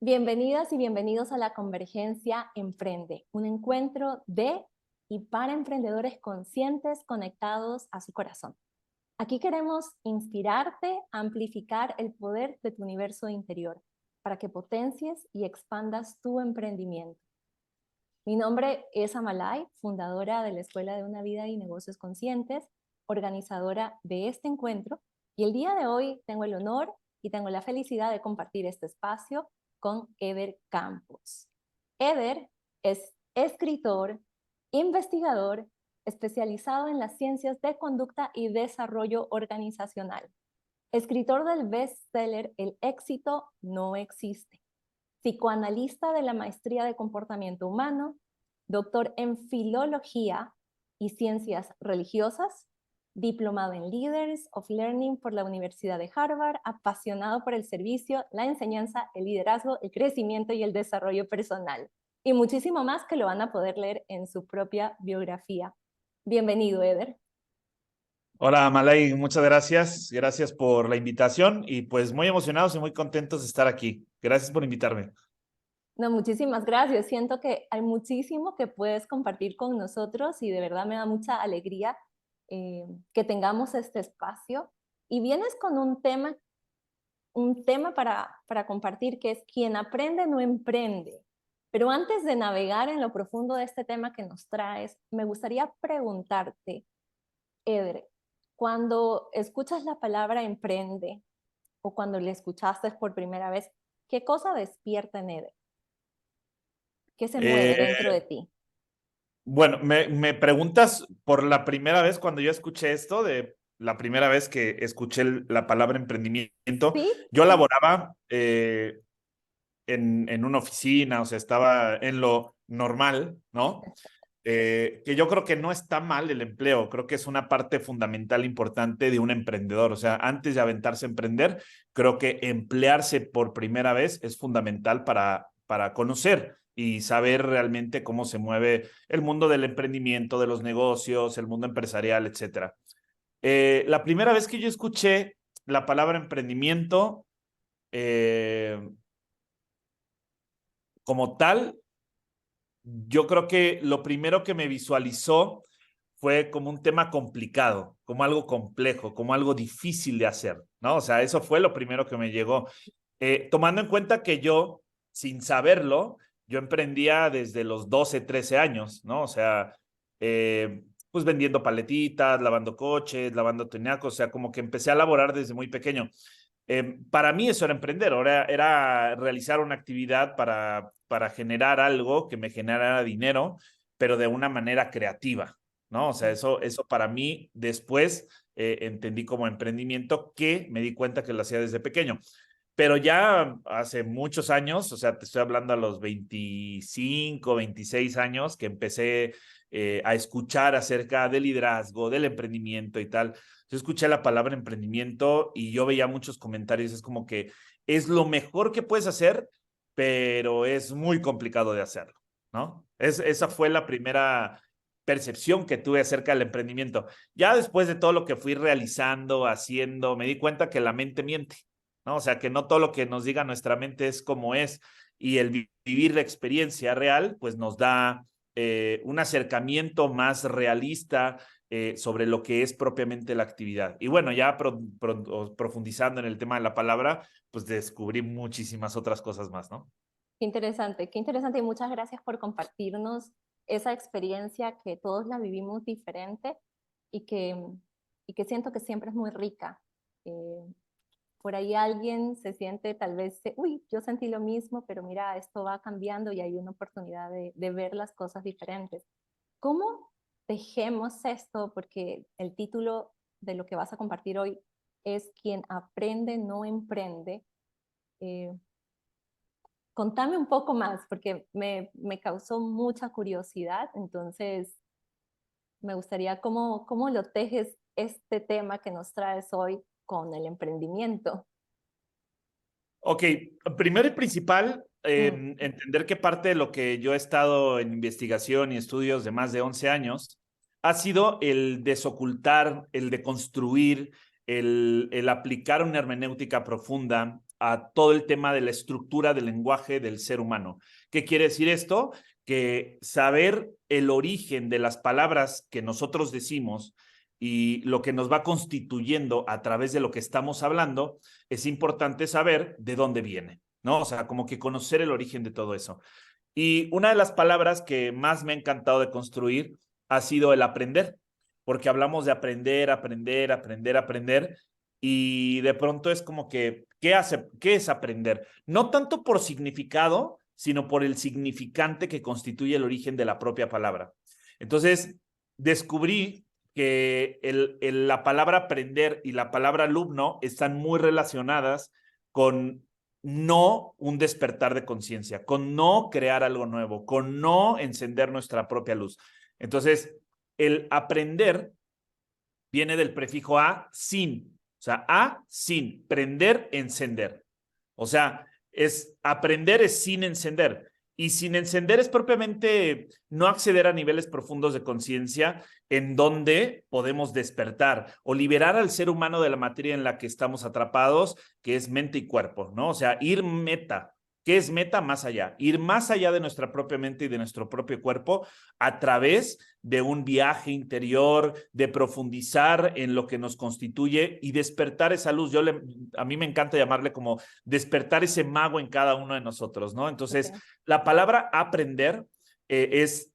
Bienvenidas y bienvenidos a la Convergencia Emprende, un encuentro de y para emprendedores conscientes conectados a su corazón. Aquí queremos inspirarte a amplificar el poder de tu universo interior para que potencies y expandas tu emprendimiento. Mi nombre es Amalai, fundadora de la Escuela de una Vida y Negocios Conscientes, organizadora de este encuentro, y el día de hoy tengo el honor y tengo la felicidad de compartir este espacio con Eder Campos. Eder es escritor, investigador, especializado en las ciencias de conducta y desarrollo organizacional. Escritor del bestseller El éxito no existe. Psicoanalista de la maestría de comportamiento humano, doctor en filología y ciencias religiosas, diplomado en Leaders of Learning por la Universidad de Harvard, apasionado por el servicio, la enseñanza, el liderazgo, el crecimiento y el desarrollo personal. Y muchísimo más que lo van a poder leer en su propia biografía. Bienvenido, Eder. Hola, Malay, muchas gracias. Gracias por la invitación y pues muy emocionados y muy contentos de estar aquí. Gracias por invitarme. No, muchísimas gracias. Siento que hay muchísimo que puedes compartir con nosotros y de verdad me da mucha alegría que tengamos este espacio. Y vienes con un tema para compartir que es quien aprende no emprende. Pero antes de navegar en lo profundo de este tema que nos traes, me gustaría preguntarte, Eder, cuando escuchas la palabra emprende o cuando le escuchaste por primera vez, ¿qué cosa despierta en Eder? ¿Qué se mueve Eh, dentro de ti? bueno, me preguntas por la primera vez cuando yo escuché esto, de la primera vez que escuché la palabra emprendimiento. Sí, Yo laboraba en una oficina, o sea, estaba en lo normal, ¿no? Que yo creo que no está mal el empleo, creo que es una parte fundamental importante de un emprendedor. O sea, antes de aventarse a emprender, creo que emplearse por primera vez es fundamental para conocer y saber realmente cómo se mueve el mundo del emprendimiento, de los negocios, el mundo empresarial, etcétera. La primera vez que yo escuché la palabra emprendimiento eh, como tal, yo creo que lo primero que me visualizó fue como un tema complicado, como algo complejo, como algo difícil de hacer, ¿no? O sea, eso fue lo primero que me llegó. Tomando en cuenta que yo, sin saberlo, yo emprendía desde los 12, 13 años, ¿no? O sea, pues vendiendo paletitas, lavando coches, lavando tinacos, o sea, como que empecé a laborar desde muy pequeño. Para mí eso era emprender, era realizar una actividad para generar algo que me generara dinero, pero de una manera creativa, ¿no? O sea, eso para mí después entendí como emprendimiento, que me di cuenta que lo hacía desde pequeño. Pero ya hace muchos años, o sea, te estoy hablando a los 25, 26 años, que empecé a escuchar acerca del liderazgo, del emprendimiento y tal. Yo escuché la palabra emprendimiento y yo veía muchos comentarios, es como que es lo mejor que puedes hacer, pero es muy complicado de hacerlo, ¿no? Esa fue la primera percepción que tuve acerca del emprendimiento. Ya después de todo lo que fui realizando, haciendo, me di cuenta que la mente miente, ¿no? O sea, que no todo lo que nos diga nuestra mente es como es, y el vivir la experiencia real, pues nos da un acercamiento más realista sobre lo que es propiamente la actividad. Y bueno, ya profundizando en el tema de la palabra, pues descubrí muchísimas otras cosas más, ¿no? qué interesante y muchas gracias por compartirnos esa experiencia que todos la vivimos diferente y que, y que siento que siempre es muy rica. Eh, por ahí alguien se siente tal vez, uy, yo sentí lo mismo, pero mira, esto va cambiando y hay una oportunidad de ver las cosas diferentes. ¿Cómo tejemos esto? Porque el título de lo que vas a compartir hoy es Quien aprende no emprende. Eh, Contame un poco más, porque me causó mucha curiosidad, entonces me gustaría cómo lo tejes este tema que nos traes hoy con el emprendimiento. Ok, primero y principal, Mm, entender que parte de lo que yo he estado en investigación y estudios de más de 11 años ha sido el desocultar, el deconstruir, el aplicar una hermenéutica profunda a todo el tema de la estructura del lenguaje del ser humano. ¿Qué quiere decir esto? Que saber el origen de las palabras que nosotros decimos y lo que nos va constituyendo a través de lo que estamos hablando, es importante saber de dónde viene, ¿no? O sea, como que conocer el origen de todo eso. Y una de las palabras que más me ha encantado de construir ha sido el aprender, porque hablamos de aprender, aprender, aprender, aprender, y de pronto es como que, ¿qué es aprender? No tanto por significado, sino por el significante que constituye el origen de la propia palabra. Entonces, descubrí que la palabra aprender y la palabra alumno están muy relacionadas con no un despertar de conciencia, con no crear algo nuevo, con no encender nuestra propia luz. Entonces, el aprender viene del prefijo a, sin. O sea, a, sin. Prender, encender. O sea, aprender es sin encender. Y sin encender es propiamente no acceder a niveles profundos de conciencia en donde podemos despertar o liberar al ser humano de la materia en la que estamos atrapados, que es mente y cuerpo, ¿no? O sea, ir meta. ¿Qué es meta? Más allá. Ir más allá de nuestra propia mente y de nuestro propio cuerpo a través de un viaje interior, de profundizar en lo que nos constituye y despertar esa luz. A mí me encanta llamarle como despertar ese mago en cada uno de nosotros, ¿no? Entonces, Okay. la palabra aprender es,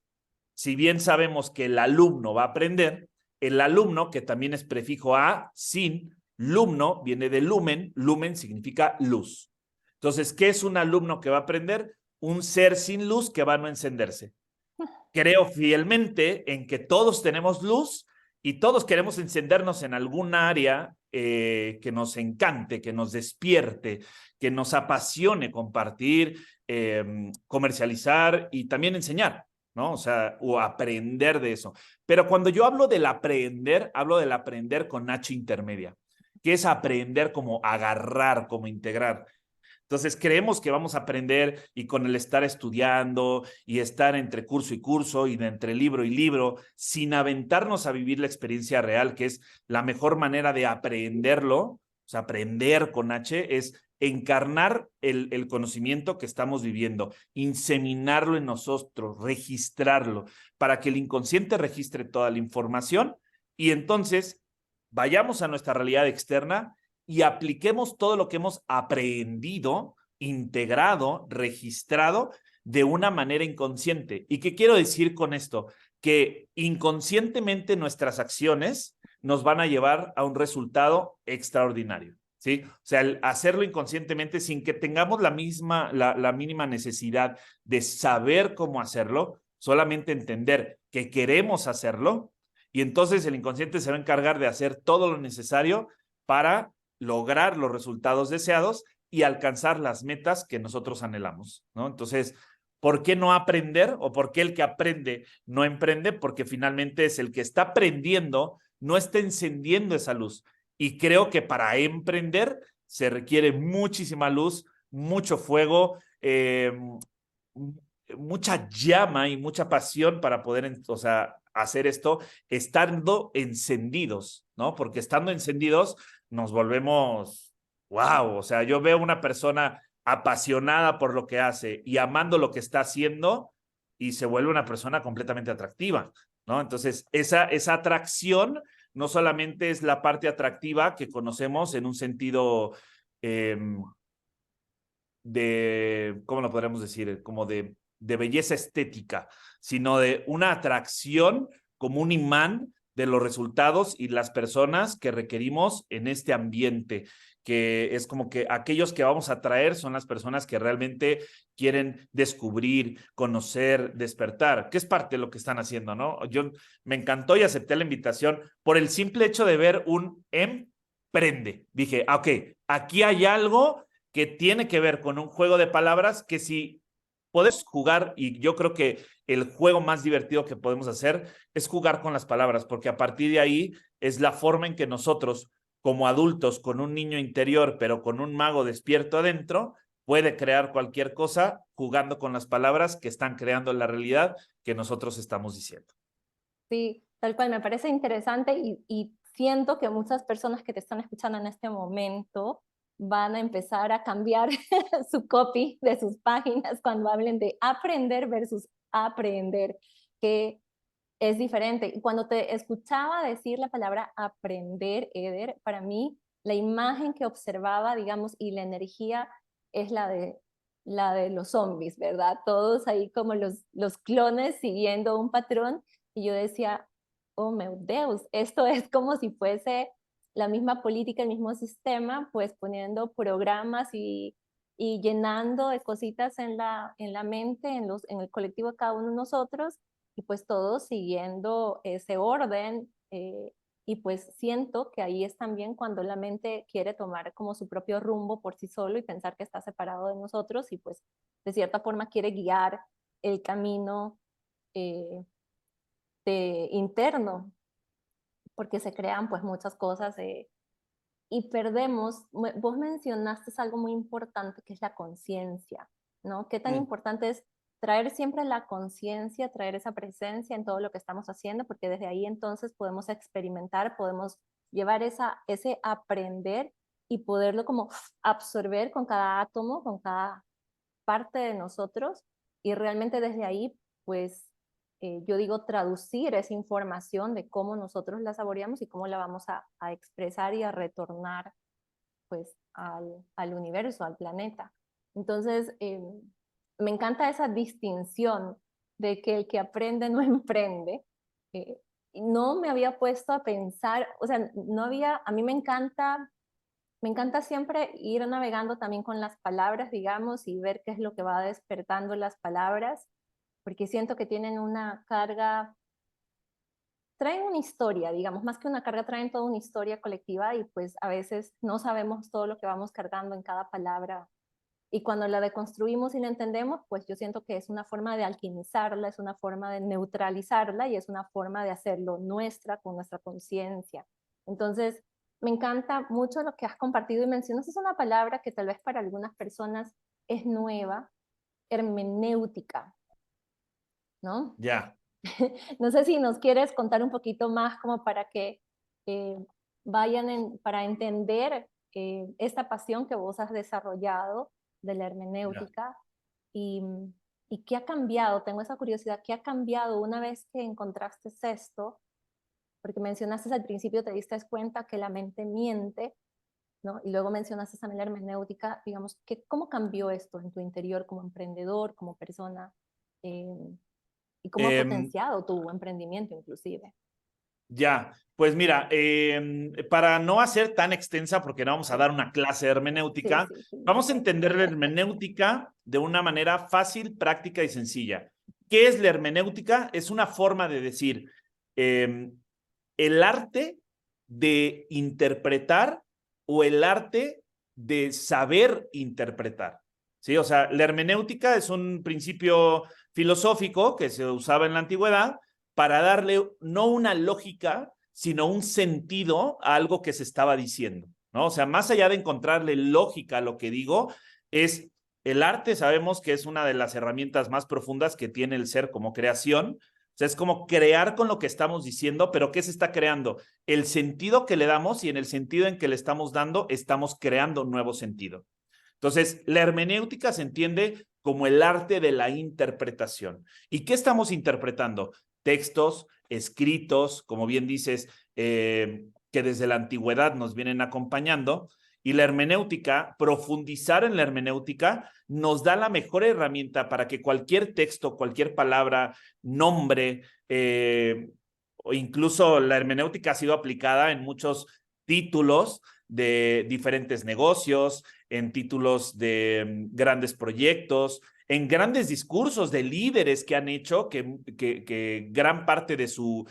si bien sabemos que el alumno va a aprender, el alumno, que también es prefijo a, sin, lumno, viene de lumen, lumen significa luz. Entonces, ¿qué es un alumno que va a aprender? Un ser sin luz que va a no encenderse. Creo fielmente en que todos tenemos luz y todos queremos encendernos en algún área que nos encante, que nos despierte, que nos apasione compartir, comercializar y también enseñar, ¿no? O sea, o aprender de eso. Pero cuando yo hablo del aprender con H intermedia, que es aprender como agarrar, como integrar. Entonces creemos que vamos a aprender y con el estar estudiando y estar entre curso y curso y de entre libro y libro, sin aventarnos a vivir la experiencia real, que es la mejor manera de aprenderlo, o sea, aprender con H, es encarnar el conocimiento que estamos viviendo, inseminarlo en nosotros, registrarlo, para que el inconsciente registre toda la información y entonces vayamos a nuestra realidad externa y apliquemos todo lo que hemos aprendido, integrado, registrado de una manera inconsciente. ¿Y qué quiero decir con esto? Que inconscientemente nuestras acciones nos van a llevar a un resultado extraordinario. ¿Sí? O sea, el hacerlo inconscientemente sin que tengamos la mínima necesidad de saber cómo hacerlo, solamente entender que queremos hacerlo y entonces el inconsciente se va a encargar de hacer todo lo necesario para lograr los resultados deseados y alcanzar las metas que nosotros anhelamos, ¿no? Entonces, ¿por qué no aprender o por qué el que aprende no emprende? Porque finalmente es el que está aprendiendo, no está encendiendo esa luz. Y creo que para emprender se requiere muchísima luz, mucho fuego, mucha llama y mucha pasión para poder, o sea, hacer esto estando encendidos, ¿no? Porque estando encendidos nos volvemos, wow, o sea, yo veo una persona apasionada por lo que hace y amando lo que está haciendo y se vuelve una persona completamente atractiva, ¿no? Entonces, esa atracción no solamente es la parte atractiva que conocemos en un sentido ¿cómo lo podríamos decir? Como de belleza estética, sino de una atracción como un imán de los resultados y las personas que requerimos en este ambiente, que es como que aquellos que vamos a traer son las personas que realmente quieren descubrir, conocer, despertar, que es parte de lo que están haciendo, ¿no? Yo me encantó y acepté la invitación por el simple hecho de ver un emprende. Dije, ok, aquí hay algo que tiene que ver con un juego de palabras que si puedes jugar, y yo creo que el juego más divertido que podemos hacer es jugar con las palabras, porque a partir de ahí es la forma en que nosotros, como adultos, con un niño interior, pero con un mago despierto adentro, puede crear cualquier cosa jugando con las palabras que están creando la realidad que nosotros estamos diciendo. Sí, tal cual, me parece interesante y siento que muchas personas que te están escuchando en este momento van a empezar a cambiar su copy de sus páginas cuando hablen de aprender versus aprender, que es diferente. Y cuando te escuchaba decir la palabra aprender, Eder, para mí la imagen que observaba, digamos, y la energía es la de los zombies, ¿verdad? Todos ahí como los clones siguiendo un patrón. Y yo decía, oh meu Deus, esto es como si fuese la misma política, el mismo sistema, pues poniendo programas y llenando de cositas en la mente, en el colectivo de cada uno de nosotros, y pues todos siguiendo ese orden. Y pues siento que ahí es también cuando la mente quiere tomar como su propio rumbo por sí solo y pensar que está separado de nosotros y pues de cierta forma quiere guiar el camino eh, interno, porque se crean pues muchas cosas y perdemos, vos mencionaste algo muy importante que es la conciencia, ¿no? ¿Qué tan importante es traer siempre la conciencia, traer esa presencia en todo lo que estamos haciendo? Porque desde ahí entonces podemos experimentar, podemos llevar ese aprender y poderlo como absorber con cada átomo, con cada parte de nosotros y realmente desde ahí, pues yo digo traducir esa información de cómo nosotros la saboreamos y cómo la vamos a expresar y a retornar pues al universo, al planeta. Entonces, me encanta esa distinción de que el que aprende no emprende. Eh, no me había puesto a pensar, o sea, no había, a mí me encanta siempre ir navegando también con las palabras, digamos, y ver qué es lo que va despertando las palabras, porque siento que tienen una carga, traen una historia, digamos, más que una carga, traen toda una historia colectiva y pues a veces no sabemos todo lo que vamos cargando en cada palabra. Y cuando la deconstruimos y la entendemos, pues yo siento que es una forma de alquimizarla, es una forma de neutralizarla y es una forma de hacerlo nuestra con nuestra conciencia. Entonces, me encanta mucho lo que has compartido y mencionas. Es una palabra que tal vez para algunas personas es nueva, hermenéutica, ¿no? Ya. No sé si nos quieres contar un poquito más como para que eh, para entender esta pasión que vos has desarrollado de la Ya. hermenéutica y, y qué ha cambiado, tengo esa curiosidad, qué ha cambiado una vez que encontraste esto, porque mencionaste al principio, te diste cuenta que la mente miente, ¿no? Y luego mencionaste también la hermenéutica, digamos, ¿cómo cambió esto en tu interior como emprendedor, como persona? Eh, y cómo ha Em, potenciado tu emprendimiento inclusive. Ya, pues mira, para no hacer tan extensa, porque no vamos a Sí, dar una clase de sí, hermenéutica, sí, sí, yo vamos a sé. entender la hermenéutica de una manera fácil, práctica y sencilla. ¿Qué es la hermenéutica? Es una forma de decir el arte de interpretar o el arte de saber interpretar. ¿Sí? O sea, la hermenéutica es un principio filosófico que se usaba en la antigüedad para darle no una lógica, sino un sentido a algo que se estaba diciendo, ¿no? O sea, más allá de encontrarle lógica a lo que digo, es el arte, sabemos que es una de las herramientas más profundas que tiene el ser como creación. O sea, es como crear con lo que estamos diciendo, pero ¿qué se está creando? El sentido que le damos y en el sentido en que le estamos dando, estamos creando un nuevo sentido. Entonces, la hermenéutica se entiende como el arte de la interpretación. ¿Y qué estamos interpretando? Textos, escritos, como bien dices, que desde la antigüedad nos vienen acompañando. Y la hermenéutica, profundizar en la hermenéutica, nos da la mejor herramienta para que cualquier texto, cualquier palabra, nombre, o incluso la hermenéutica ha sido aplicada en muchos títulos de diferentes negocios, en títulos de grandes proyectos, en grandes discursos de líderes que han hecho que gran parte de su,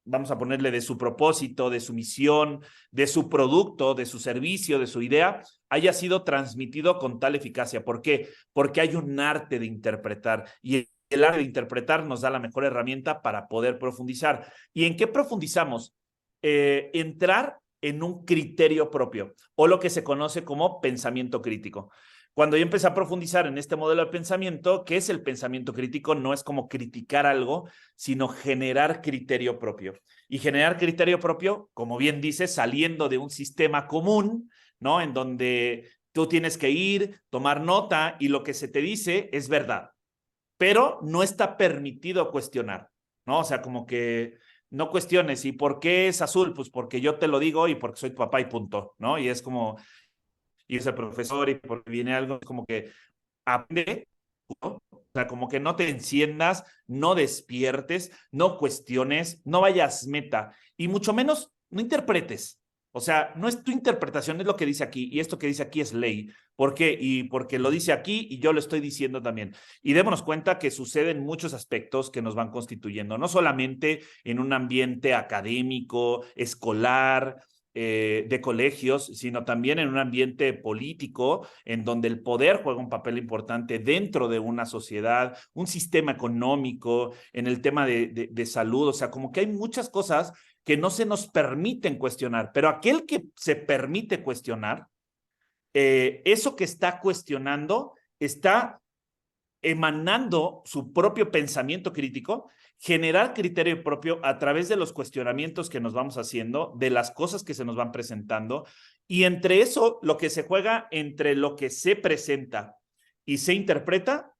vamos a ponerle, de su propósito, de su misión, de su producto, de su servicio, de su idea, haya sido transmitido con tal eficacia. ¿Por qué? Porque hay un arte de interpretar y el arte de interpretar nos da la mejor herramienta para poder profundizar. ¿Y en qué profundizamos? Entrar en un criterio propio o lo que se conoce como pensamiento crítico. Cuando yo empecé a profundizar en este modelo de pensamiento, ¿qué es el pensamiento crítico? No es como criticar algo, sino generar criterio propio. Y generar criterio propio, como bien dice, saliendo de un sistema común, ¿no? En donde tú tienes que ir, tomar nota y lo que se te dice es verdad, pero no está permitido cuestionar, ¿no? O sea, como que no cuestiones. ¿Y por qué es azul? Pues porque yo te lo digo y porque soy tu papá y punto, ¿no? Y es como, y es el profesor y porque viene algo, como que aprende, ¿no? O sea, como que no te enciendas, no despiertes, no cuestiones, no vayas meta y mucho menos no interpretes. O sea, no es tu interpretación, es lo que dice aquí y esto que dice aquí es ley. ¿Por qué? Y porque lo dice aquí y yo lo estoy diciendo también. Y démonos cuenta que suceden muchos aspectos que nos van constituyendo, no solamente en un ambiente académico, escolar, de colegios, sino también en un ambiente político, en donde el poder juega un papel importante dentro de una sociedad, un sistema económico, en el tema de salud, o sea, como que hay muchas cosas que no se nos permiten cuestionar, pero aquel que se permite cuestionar, eso que está cuestionando está emanando su propio pensamiento crítico, generar criterio propio a través de los cuestionamientos que nos vamos haciendo, de las cosas que se nos van presentando, y entre eso, lo que se juega entre lo que se presenta y se interpreta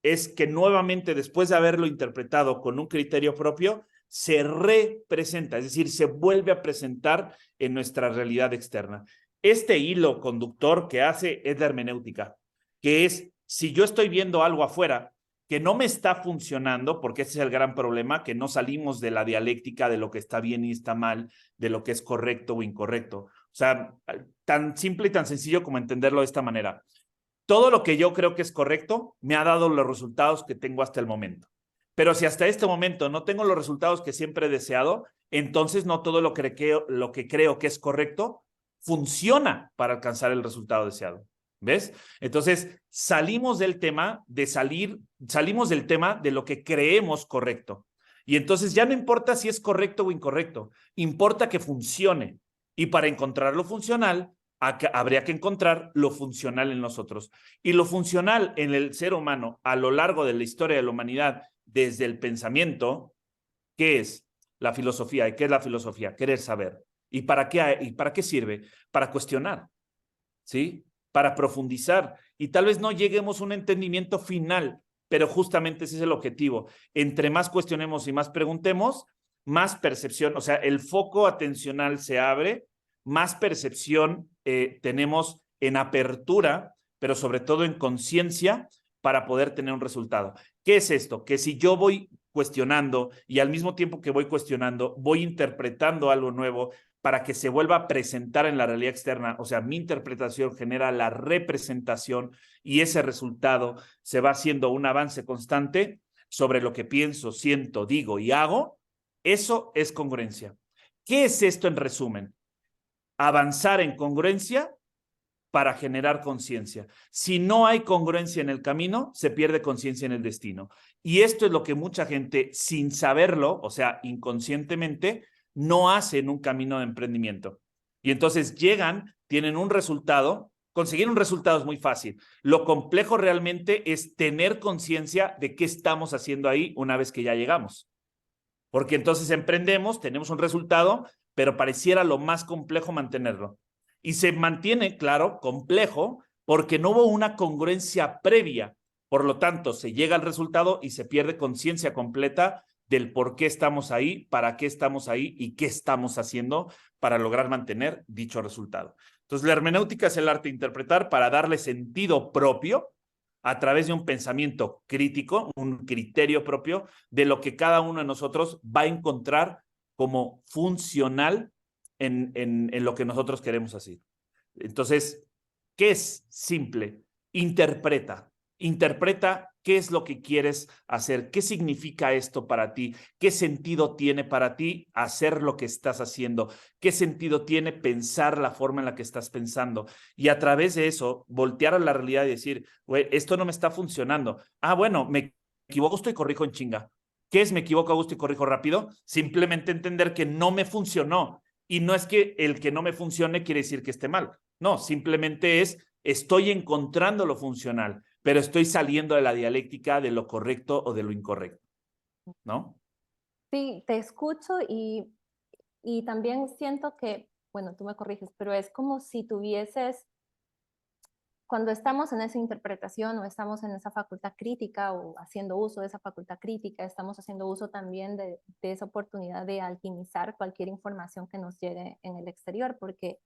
es que nuevamente, después de haberlo interpretado con un criterio propio, se representa, es decir, se vuelve a presentar en nuestra realidad externa. Este hilo conductor que hace es la hermenéutica, que es, si yo estoy viendo algo afuera que no me está funcionando, porque ese es el gran problema, que no salimos de la dialéctica de lo que está bien y está mal, de lo que es correcto o incorrecto. O sea, tan simple y tan sencillo como entenderlo de esta manera. Todo lo que yo creo que es correcto me ha dado los resultados que tengo hasta el momento. Pero si hasta este momento no tengo los resultados que siempre he deseado, entonces no todo lo que creo que es correcto funciona para alcanzar el resultado deseado. ¿Ves? Entonces, salimos del tema salimos del tema de lo que creemos correcto. Y entonces ya no importa si es correcto o incorrecto, importa que funcione. Y para encontrar lo funcional, habría que encontrar lo funcional en nosotros. Y lo funcional en el ser humano a lo largo de la historia de la humanidad, desde el pensamiento, ¿qué es la filosofía? ¿Y qué es la filosofía? Querer saber. ¿Y para qué sirve? Para cuestionar, ¿sí? Para profundizar. Y tal vez no lleguemos a un entendimiento final, pero justamente ese es el objetivo. Entre más cuestionemos y más preguntemos, más percepción, o sea, el foco atencional se abre, más percepción tenemos en apertura, pero sobre todo en conciencia para poder tener un resultado. ¿Qué es esto? Que si yo voy cuestionando y al mismo tiempo que voy cuestionando, voy interpretando algo nuevo para que se vuelva a presentar en la realidad externa, o sea, mi interpretación genera la representación y ese resultado se va haciendo un avance constante sobre lo que pienso, siento, digo y hago, eso es congruencia. ¿Qué es esto en resumen? Avanzar en congruencia para generar conciencia. Si no hay congruencia en el camino, se pierde conciencia en el destino. Y esto es lo que mucha gente, sin saberlo, o sea, inconscientemente, no hace en un camino de emprendimiento. Y entonces llegan, tienen un resultado. Conseguir un resultado es muy fácil. Lo complejo realmente es tener conciencia de qué estamos haciendo ahí una vez que ya llegamos. Porque entonces emprendemos, tenemos un resultado, pero pareciera lo más complejo mantenerlo. Y se mantiene, claro, complejo, porque no hubo una congruencia previa. Por lo tanto, se llega al resultado y se pierde conciencia completa del por qué estamos ahí, para qué estamos ahí y qué estamos haciendo para lograr mantener dicho resultado. Entonces, la hermenéutica es el arte de interpretar para darle sentido propio a través de un pensamiento crítico, un criterio propio de lo que cada uno de nosotros va a encontrar como funcional en lo que nosotros queremos hacer. Entonces, ¿qué es simple? Interpreta. Interpreta qué es lo que quieres hacer, qué significa esto para ti, qué sentido tiene para ti hacer lo que estás haciendo, qué sentido tiene pensar la forma en la que estás pensando. Y a través de eso, voltear a la realidad y decir, güey, esto no me está funcionando. Ah, bueno, me equivoco, estoy corrijo en chinga. ¿Qué es me equivoco a gusto y corrijo rápido? Simplemente entender que no me funcionó. Y no es que el que no me funcione quiere decir que esté mal. No, simplemente estoy encontrando lo funcional, pero estoy saliendo de la dialéctica de lo correcto o de lo incorrecto, ¿no? Sí, te escucho y también siento que bueno, tú me corriges, pero es como si tuvieses, cuando estamos en esa interpretación o estamos en esa facultad crítica o haciendo uso de esa facultad crítica, estamos haciendo uso también de esa oportunidad de alquimizar cualquier información que nos llegue en el exterior, porque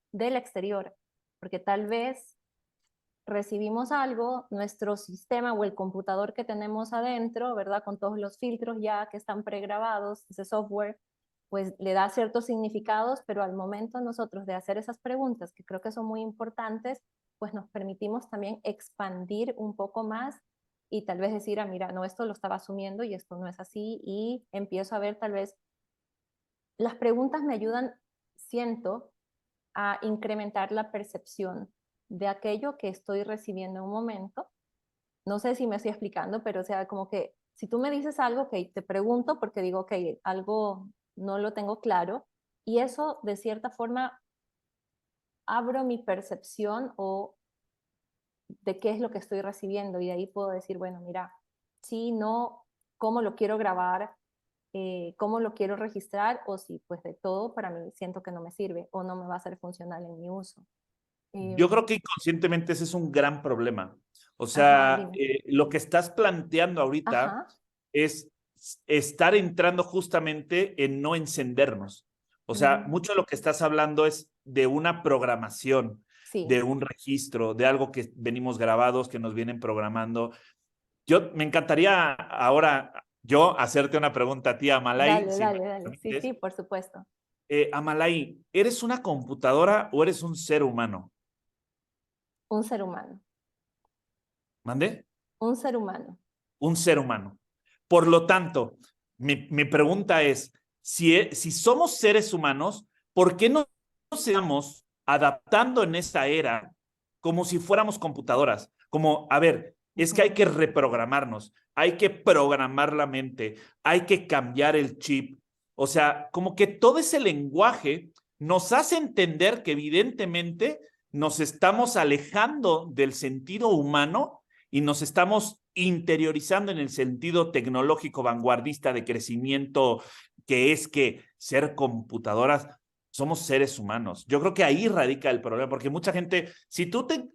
tal vez recibimos algo, nuestro sistema o el computador que tenemos adentro, ¿verdad? Con todos los filtros ya que están pregrabados, ese software, pues le da ciertos significados, pero al momento nosotros de hacer esas preguntas, que creo que son muy importantes, pues nos permitimos también expandir un poco más y tal vez decir, ah, mira, no, esto lo estaba asumiendo y esto no es así, y empiezo a ver tal vez, las preguntas me ayudan, siento, a incrementar la percepción de aquello que estoy recibiendo en un momento. No sé si me estoy explicando, pero o sea, como que si tú me dices algo, que te pregunto porque digo, que algo no lo tengo claro, y eso de cierta forma abro mi percepción o de qué es lo que estoy recibiendo, y de ahí puedo decir, bueno, mira, sí, no, cómo lo quiero grabar, cómo lo quiero registrar, o si pues de todo para mí siento que no me sirve o no me va a ser funcional en mi uso. Yo creo que inconscientemente ese es un gran problema. O Ajá, sea, dime. lo que estás planteando ahorita Ajá. es estar entrando justamente en no encendernos. O sea, Mm, mucho de lo que estás hablando es de una programación, sí, de un registro, de algo que venimos grabados, que nos vienen programando. Yo me encantaría ahora yo hacerte una pregunta a ti, Amalai, dale, si me dale, dale. Sí, permites. sí, por supuesto. Amalai, ¿eres una computadora o eres un ser humano? Un ser humano. ¿Mande? Un ser humano. Un ser humano. Por lo tanto, mi pregunta es, si somos seres humanos, ¿por qué no nos estamos adaptando en esta era como si fuéramos computadoras? Como, a ver, es que hay Ujú. que reprogramarnos, hay que programar la mente, hay que cambiar el chip. O sea, como que todo ese lenguaje nos hace entender que evidentemente nos estamos alejando del sentido humano y nos estamos interiorizando en el sentido tecnológico vanguardista de crecimiento, que es que ser computadoras, somos seres humanos. Yo creo que ahí radica el problema, porque mucha gente, si tú te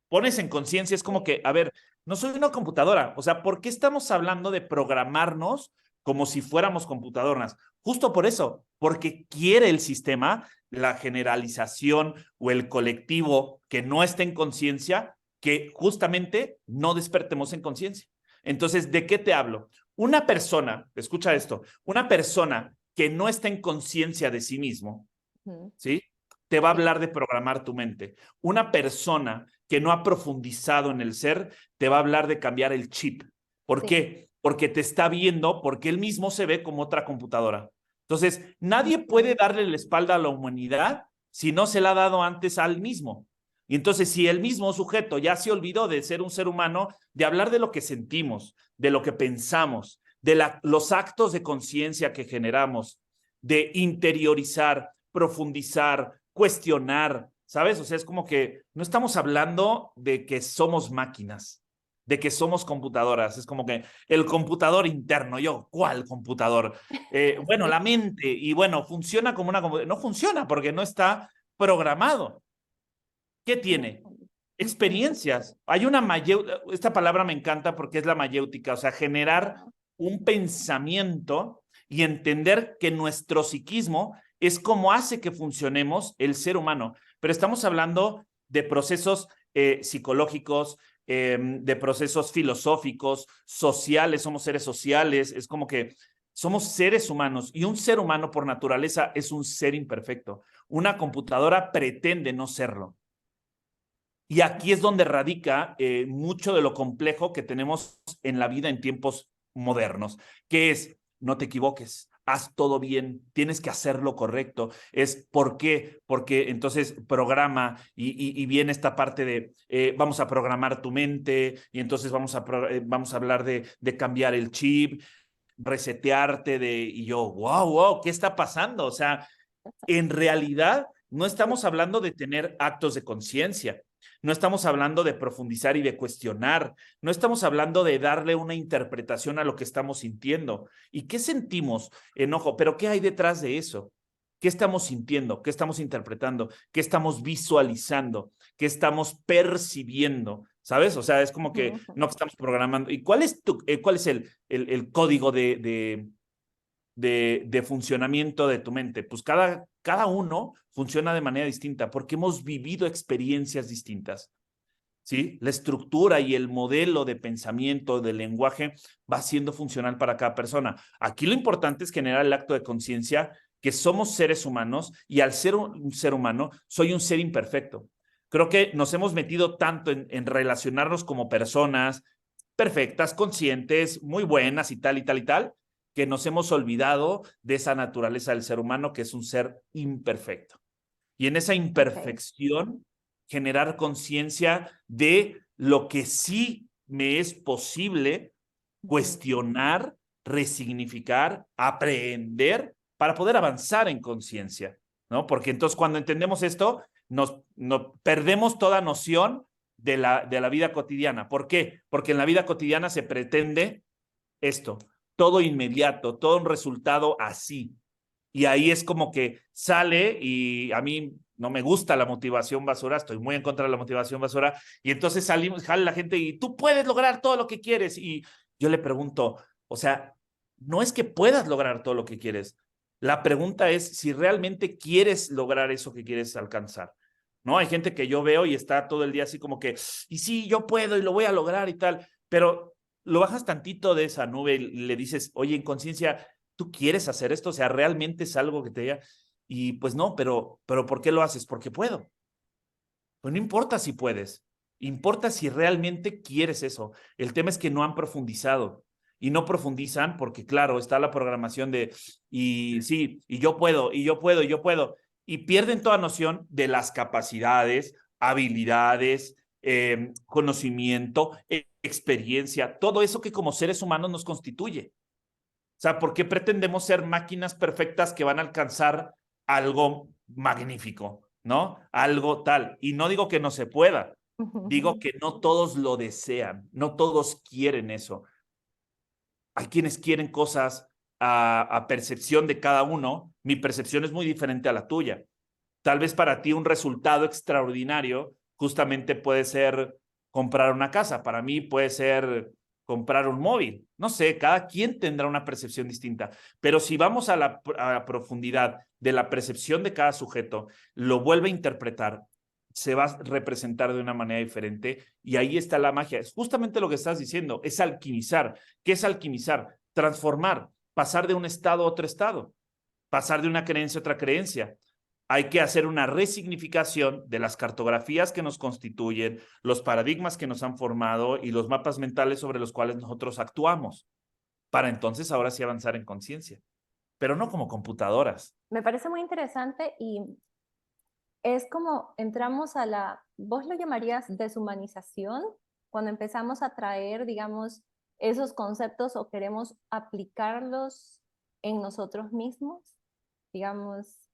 pones en conciencia, es como Sí. que, a ver, no soy una computadora, o sea, ¿por qué estamos hablando de programarnos como si fuéramos computadoras? Justo por eso, porque quiere el sistema la generalización o el colectivo que no esté en conciencia, que justamente no despertemos en conciencia. Entonces, ¿de qué te hablo? Una persona, escucha esto, una persona que no está en conciencia de sí mismo, Ujú. ¿sí? Te va a Sí, hablar de programar tu mente. Una persona que no ha profundizado en el ser, te va a hablar de cambiar el chip. ¿Por sí. qué? Porque te está viendo, porque él mismo se ve como otra computadora. Entonces, nadie puede Ujú. darle la espalda a la humanidad si no se la ha dado antes al mismo. Y entonces, si el mismo sujeto ya se olvidó de ser un ser humano, de hablar de lo que sentimos, de lo que pensamos, de los actos de conciencia que generamos, de interiorizar, profundizar, cuestionar, ¿sabes? O sea, es como que no estamos hablando de que somos máquinas, de que somos computadoras, es como que el computador interno, yo, ¿cuál computador? Bueno, la Sí. mente, y bueno, funciona como una computadora, no funciona porque no está programado. ¿Qué tiene? Ujú. Experiencias. Hay una esta palabra me encanta porque es la mayéutica, o sea, generar Ajá. un pensamiento y entender que nuestro psiquismo es como hace que funcionemos el ser humano. Pero estamos hablando de procesos psicológicos, de procesos filosóficos, sociales, somos seres sociales, es como que somos seres humanos y un ser humano por naturaleza es un ser imperfecto. Una computadora pretende no serlo. Y aquí es donde radica mucho de lo complejo que tenemos en la vida en tiempos modernos, que es, no te equivoques, haz todo bien, tienes que hacer lo correcto. Es ¿por qué? Porque entonces programa y viene esta parte de vamos a programar tu mente y entonces vamos a hablar de cambiar el chip, resetearte y yo, wow, wow, ¿qué está pasando? O sea, en realidad no Sí. estamos hablando de tener actos de conciencia, no estamos hablando de profundizar y de cuestionar, no estamos hablando de darle una interpretación a lo que estamos sintiendo. ¿Y qué sentimos? Enojo, pero ¿qué hay detrás de eso? ¿Qué estamos sintiendo? ¿Qué estamos interpretando? ¿Qué estamos visualizando? ¿Qué estamos percibiendo? ¿Sabes? O sea, es como que Ujú. no estamos programando. ¿Y cuál es, cuál es el código de funcionamiento de tu mente? Pues cada uno funciona de manera distinta porque hemos vivido experiencias distintas. ¿Sí? La estructura y el modelo de pensamiento, del lenguaje, va siendo funcional para cada persona. Aquí lo importante es generar el acto de conciencia que somos seres humanos y al ser un ser humano, soy un ser imperfecto. Creo que nos hemos metido tanto en relacionarnos como personas perfectas, conscientes, muy buenas y tal y tal y tal, que nos hemos olvidado de esa naturaleza del ser humano que es un ser imperfecto. Y en esa Ok. imperfección, generar conciencia de lo que sí me es posible Ujú. cuestionar, resignificar, aprender para poder avanzar en conciencia, ¿no? Porque entonces cuando entendemos esto, nos perdemos toda noción de la vida cotidiana. ¿Por qué? Porque en la vida cotidiana se pretende esto, todo inmediato, todo un resultado así. Y ahí es como que sale y a mí no me gusta la motivación basura, estoy muy en contra de la motivación basura, y entonces salimos, jala la gente y tú puedes lograr todo lo que quieres. Y yo le pregunto, o sea, no es que puedas lograr todo lo que quieres, la pregunta es si realmente quieres lograr eso que quieres alcanzar. ¿No? Hay gente que yo veo y está todo el día así como que, y sí, yo puedo y lo voy a lograr y tal, pero lo bajas tantito de esa nube y le dices, oye, en conciencia, ¿tú quieres hacer esto? O sea, ¿realmente es algo que te diga? Y pues no, pero ¿por qué lo haces? Porque puedo. Pues no importa si puedes, importa si realmente quieres eso. El tema es que no han profundizado y no profundizan porque, claro, está la programación de, y sí, y yo puedo, y yo puedo, y yo puedo, y pierden toda noción de las capacidades, habilidades, conocimiento, experiencia, todo eso que como seres humanos nos constituye. O sea, ¿por qué pretendemos ser máquinas perfectas que van a alcanzar algo magnífico, ¿no? Algo tal. Y no digo que no se pueda, digo que no todos lo desean, no todos quieren eso. Hay quienes quieren cosas a percepción de cada uno. Mi percepción es muy diferente a la tuya. Tal vez para ti un resultado extraordinario justamente puede ser comprar una casa, para mí puede ser comprar un móvil. No sé, cada quien tendrá una percepción distinta, pero si vamos a la profundidad de la percepción de cada sujeto, lo vuelve a interpretar, se va a representar de una manera diferente y ahí está la magia. Es justamente lo que estás diciendo, es alquimizar. ¿Qué es alquimizar? Transformar, pasar de un estado a otro estado, pasar de una creencia a otra creencia. Hay que hacer una resignificación de las cartografías que nos constituyen, los paradigmas que nos han formado y los mapas mentales sobre los cuales nosotros actuamos, para entonces ahora sí avanzar en conciencia, pero no como computadoras. Me parece muy interesante y es como entramos a ¿vos lo llamarías deshumanización? Cuando empezamos a traer, digamos, esos conceptos o queremos aplicarlos en nosotros mismos, digamos,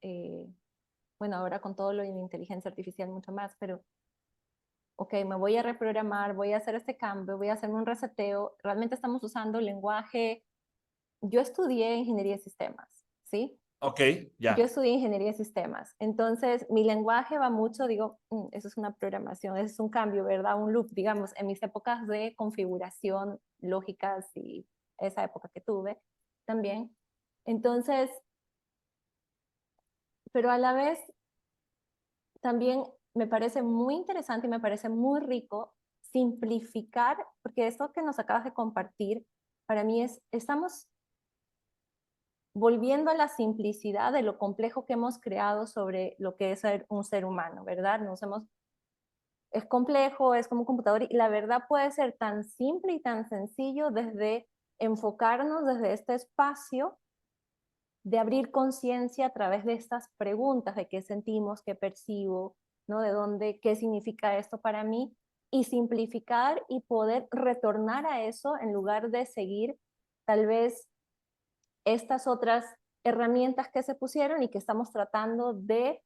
bueno, ahora con todo lo de la inteligencia artificial mucho más, pero, ok, me voy a reprogramar, voy a hacer este cambio, voy a hacerme un reseteo, realmente estamos usando lenguaje. Yo estudié ingeniería de sistemas, ¿sí? Ok, Yo ya. estudié ingeniería de sistemas, entonces mi lenguaje va mucho, digo, eso es una programación, eso es un cambio, ¿verdad? Un loop, digamos, en mis épocas de configuración lógicas y esa época que tuve también. Entonces, pero a la vez también me parece muy interesante y me parece muy rico simplificar, porque esto que nos acabas de compartir, para mí estamos volviendo a la simplicidad de lo complejo que hemos creado sobre lo que es ser un ser humano, ¿verdad? Es complejo, es como un computador y la verdad puede ser tan simple y tan sencillo desde enfocarnos desde este espacio de abrir conciencia a través de estas preguntas de qué sentimos, qué percibo, ¿no? De dónde, qué significa esto para mí y simplificar y poder retornar a eso en lugar de seguir tal vez estas otras herramientas que se pusieron y que estamos tratando de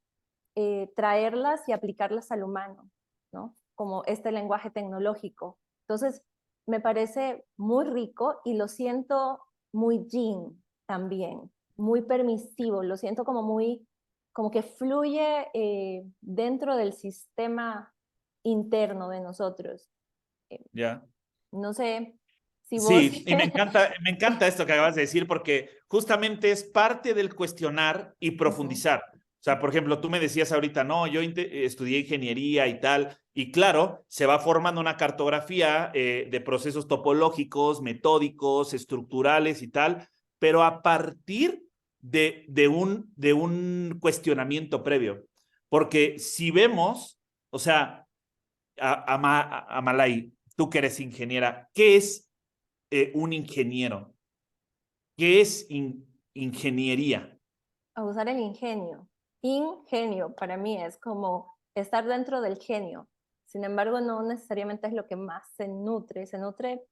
traerlas y aplicarlas al humano, ¿no? Como este lenguaje tecnológico. Entonces, me parece muy rico y lo siento muy yin también, muy permisivo, lo siento como muy como que fluye dentro del sistema interno de nosotros. Ya. No sé si vos... Sí, y me encanta esto que acabas de decir porque justamente es parte del cuestionar y Ujú, profundizar. O sea, por ejemplo, tú me decías ahorita, no, yo estudié ingeniería y tal, y claro, se va formando una cartografía de procesos topológicos, metódicos, estructurales y tal, pero a partir de un cuestionamiento previo. Porque si vemos, o sea, Amalay, tú que eres ingeniera, ¿qué es un ingeniero? ¿Qué es ingeniería? a usar el ingenio. Ingenio para mí es como estar dentro del genio. Sin embargo, no necesariamente es lo que más se nutre. Se nutre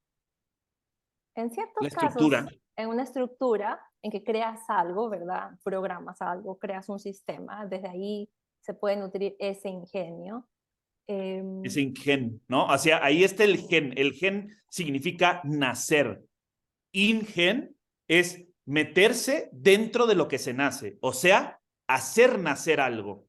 en La ciertos estructura. casos en una estructura en que creas algo, ¿verdad? Programas algo, creas un sistema. Desde ahí se puede nutrir ese ingenio. Ese ingen, ¿no? O sea, ahí está el gen. El gen significa nacer. Ingen es meterse dentro de lo que se nace, o sea, hacer nacer algo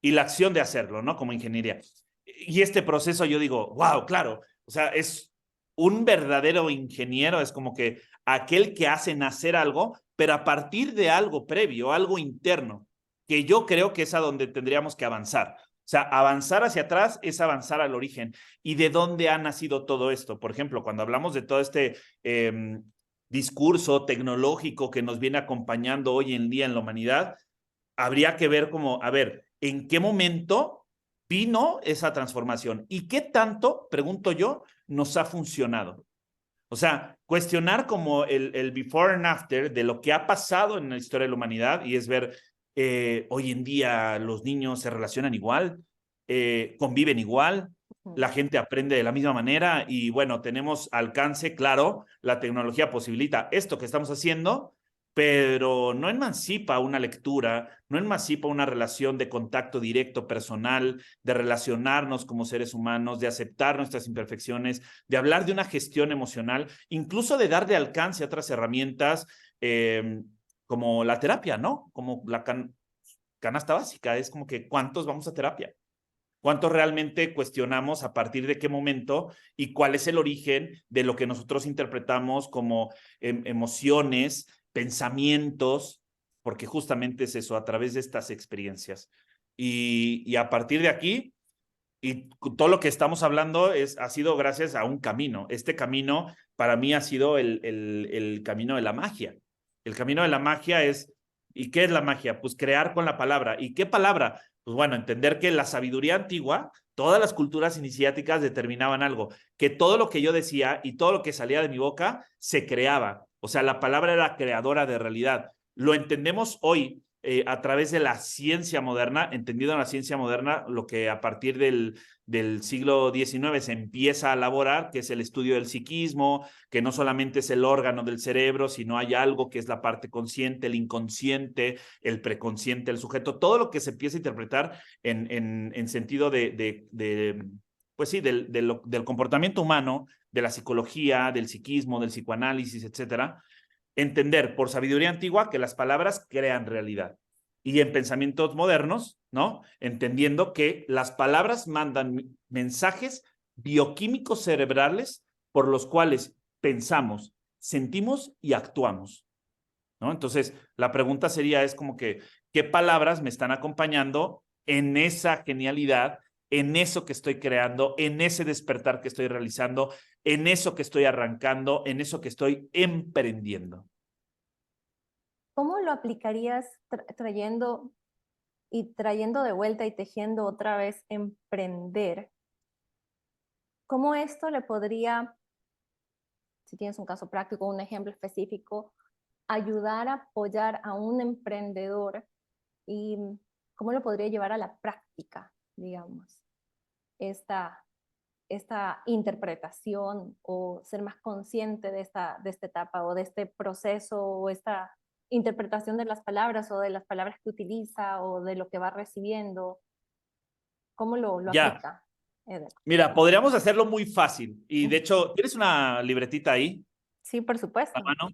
y la acción de hacerlo, ¿no? Como ingeniería. Y este proceso yo digo, wow, claro, o sea, es un verdadero ingeniero, es como que aquel que hace nacer algo, pero a partir de algo previo, algo interno, que yo creo que es a donde tendríamos que avanzar. O sea, avanzar hacia atrás es avanzar al origen. ¿Y de dónde ha nacido todo esto? Por ejemplo, cuando hablamos de todo este discurso tecnológico que nos viene acompañando hoy en día en la humanidad, habría que ver como, a ver, ¿en qué momento vino esa transformación? ¿Y qué tanto, pregunto yo, nos ha funcionado? O sea, cuestionar como el before and after de lo que ha pasado en la historia de la humanidad y es ver, hoy en día los niños se relacionan igual, conviven igual, la gente aprende de la misma manera y bueno, tenemos alcance, claro, la tecnología posibilita esto que estamos haciendo, pero no emancipa una lectura, no emancipa una relación de contacto directo, personal, de relacionarnos como seres humanos, de aceptar nuestras imperfecciones, de hablar de una gestión emocional, incluso de darle alcance a otras herramientas como la terapia, ¿no? Como la canasta básica, es como que ¿cuántos vamos a terapia? ¿Cuántos realmente cuestionamos a partir de qué momento y cuál es el origen de lo que nosotros interpretamos como emociones, pensamientos? Porque justamente es eso, a través de estas experiencias. Y a partir de aquí, y todo lo que estamos hablando ha sido gracias a un camino. Este camino para mí ha sido el camino de la magia. El camino de la magia es, ¿y qué es la magia? Pues crear con la palabra. ¿Y qué palabra? Pues bueno, entender que la sabiduría antigua, todas las culturas iniciáticas determinaban algo, que todo lo que yo decía y todo lo que salía de mi boca se creaba. O sea, la palabra era creadora de realidad. Lo entendemos hoy a través de la ciencia moderna, entendido en la ciencia moderna, lo que a partir del siglo XIX se empieza a elaborar, que es el estudio del psiquismo, que no solamente es el órgano del cerebro, sino hay algo que es la parte consciente, el inconsciente, el preconsciente, el sujeto, todo lo que se empieza a interpretar en sentido pues sí, del comportamiento humano, de la psicología, del psiquismo, del psicoanálisis, etcétera, entender por sabiduría antigua que las palabras crean realidad. Y en pensamientos modernos, ¿no? Entendiendo que las palabras mandan mensajes bioquímicos cerebrales por los cuales pensamos, sentimos y actuamos, ¿no? Entonces, la pregunta sería, es como que, ¿qué palabras me están acompañando en esa genialidad, en eso que estoy creando, en ese despertar que estoy realizando, en eso que estoy arrancando, en eso que estoy emprendiendo? ¿Cómo lo aplicarías trayendo de vuelta y tejiendo otra vez emprender? ¿Cómo esto le podría, si tienes un caso práctico, un ejemplo específico, ayudar a apoyar a un emprendedor y cómo lo podría llevar a la práctica, digamos, esta, esta interpretación o ser más consciente de esta etapa o de este proceso o esta interpretación de las palabras o de las palabras que utiliza o de lo que va recibiendo? ¿Cómo lo Ya, aplica, Eder? mira, podríamos hacerlo muy fácil. Y de hecho, ¿tienes una libretita ahí Sí, por a supuesto. mano?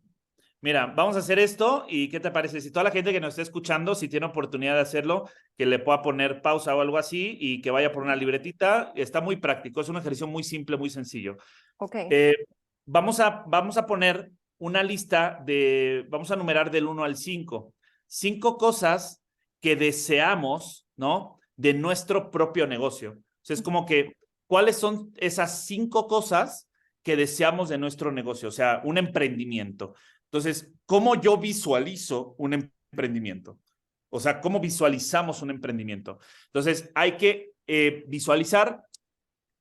Mira, vamos a hacer esto y ¿qué te parece? Si toda la gente que nos está escuchando, si tiene oportunidad de hacerlo, que le pueda poner pausa o algo así y que vaya por una libretita, está muy práctico, es un ejercicio muy simple, muy sencillo. Ok. Vamos a poner una lista vamos a numerar del 1 al 5. 5 cosas que deseamos, ¿no? De nuestro propio negocio. O sea, es como que, ¿cuáles son esas 5 cosas que deseamos de nuestro negocio? O sea, un emprendimiento. Entonces, ¿cómo yo visualizo un emprendimiento? O sea, ¿cómo visualizamos un emprendimiento? Entonces, hay que visualizar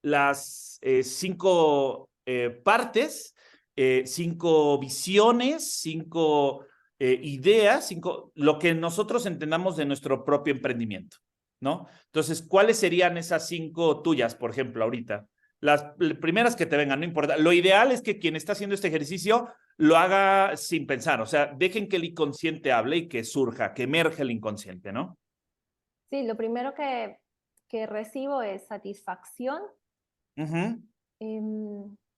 las 5 partes, 5 visiones, 5 ideas, 5, lo que nosotros entendamos de nuestro propio emprendimiento, ¿no? Entonces, ¿cuáles serían esas 5 tuyas, por ejemplo, ahorita? Las primeras que te vengan, no importa. Lo ideal es que quien está haciendo este ejercicio lo haga sin pensar, o sea, dejen que el inconsciente hable y que surja, que emerge el inconsciente, ¿no? Sí, lo primero que recibo es satisfacción,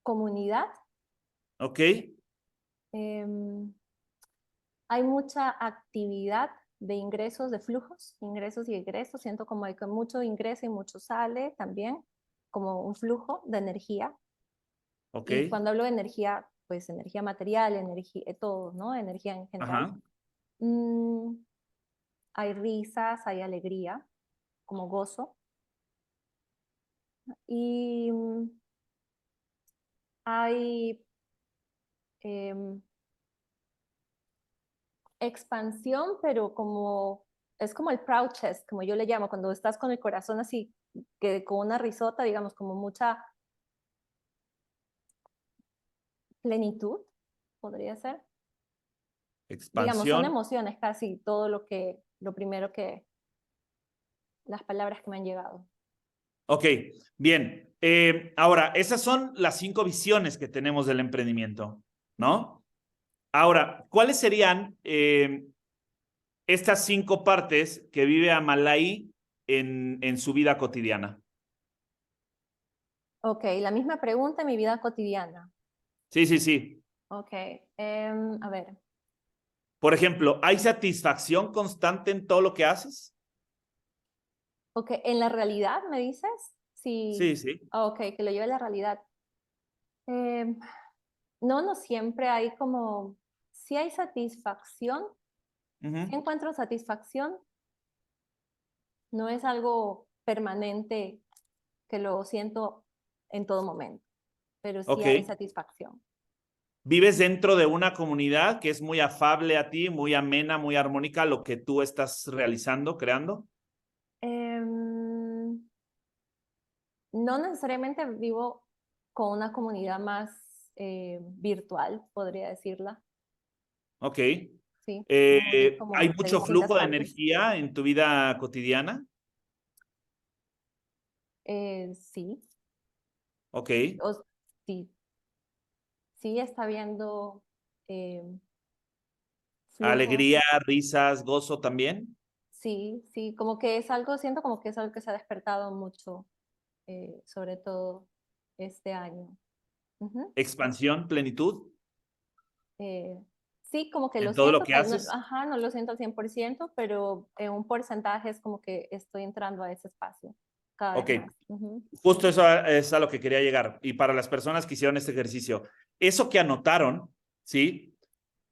comunidad. Ok. em, Hay mucha actividad de ingresos, de flujos, ingresos y egresos. Siento como hay mucho ingreso y mucho sale también, como un flujo de energía. Ok. Y cuando hablo de energía, pues energía material, energía, todo, ¿no? Energía en general. Ajá. Mm, Hay risas, hay alegría, como gozo. Y hay em, expansión, pero como es como el proud chest, como yo le llamo, cuando estás con el corazón así, que con una risota, digamos, como mucha plenitud, podría ser. Digamos, son Expansión. emociones casi todo lo primero que, las palabras que me han llegado. Ok, bien. Ahora, esas son las 5 visiones que tenemos del emprendimiento, ¿no? Ahora, ¿cuáles serían estas 5 partes que vive Amalai en su vida cotidiana? Ok, la misma pregunta en mi vida cotidiana. Sí, sí, sí. Ok, a ver. Por ejemplo, ¿hay satisfacción constante en todo lo que haces? Ok, en la realidad, ¿me dices? Sí. Sí, sí. Ok, que lo lleve a la realidad. Em, no, no siempre hay como, sí hay satisfacción, sí Ujú. encuentro satisfacción, no es algo permanente que lo siento en todo momento, pero sí Ok. hay satisfacción. ¿Vives dentro de una comunidad que es muy afable a ti, muy amena, muy armónica, lo que tú estás realizando, creando? Em, no necesariamente vivo con una comunidad más virtual, podría decirla, Ok. sí, más bien ¿Hay como de mucho distintas flujo de partes. energía en tu vida cotidiana? Sí, Ok. o, sí, sí está habiendo flujo. ¿Alegría, risas, gozo también? Sí, sí, como que es algo, siento como que es algo que se ha despertado mucho, sobre todo este año. Ujú. ¿Expansión, plenitud Eh, sí, como que lo en todo lo siento, que no, haces? ajá, no lo siento al 100%, pero en un porcentaje es como que estoy entrando a ese espacio cada vez Ok. más. Ujú. Justo eso es a lo que quería llegar. Y para las personas que hicieron este ejercicio, eso que anotaron, ¿sí?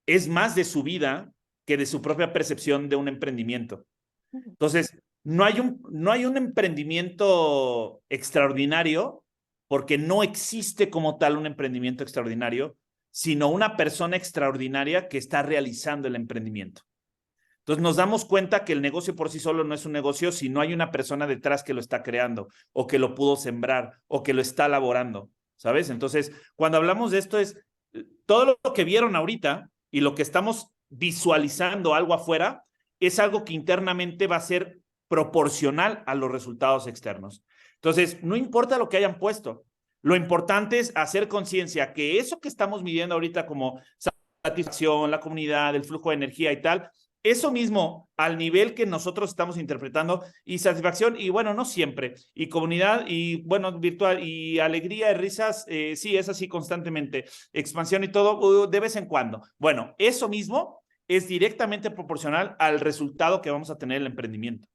Es más de su vida que de su propia percepción de un emprendimiento. Ujú. Entonces, no hay un emprendimiento extraordinario porque no existe como tal un emprendimiento extraordinario, sino una persona extraordinaria que está realizando el emprendimiento. Entonces nos damos cuenta que el negocio por sí solo no es un negocio si no hay una persona detrás que lo está creando o que lo pudo sembrar o que lo está elaborando, ¿sabes? Entonces, cuando hablamos de esto es todo lo que vieron ahorita y lo que estamos visualizando algo afuera es algo que internamente va a ser proporcional a los resultados externos. Entonces, no importa lo que hayan puesto, lo importante es hacer conciencia que eso que estamos midiendo ahorita como satisfacción, la comunidad, el flujo de energía y tal, eso mismo, al nivel que nosotros estamos interpretando, y satisfacción, y bueno, no siempre, y comunidad, y bueno, virtual, y alegría, y risas, sí, es así constantemente, expansión y todo, de vez en cuando. Bueno, eso mismo es directamente proporcional al resultado que vamos a tener en el emprendimiento.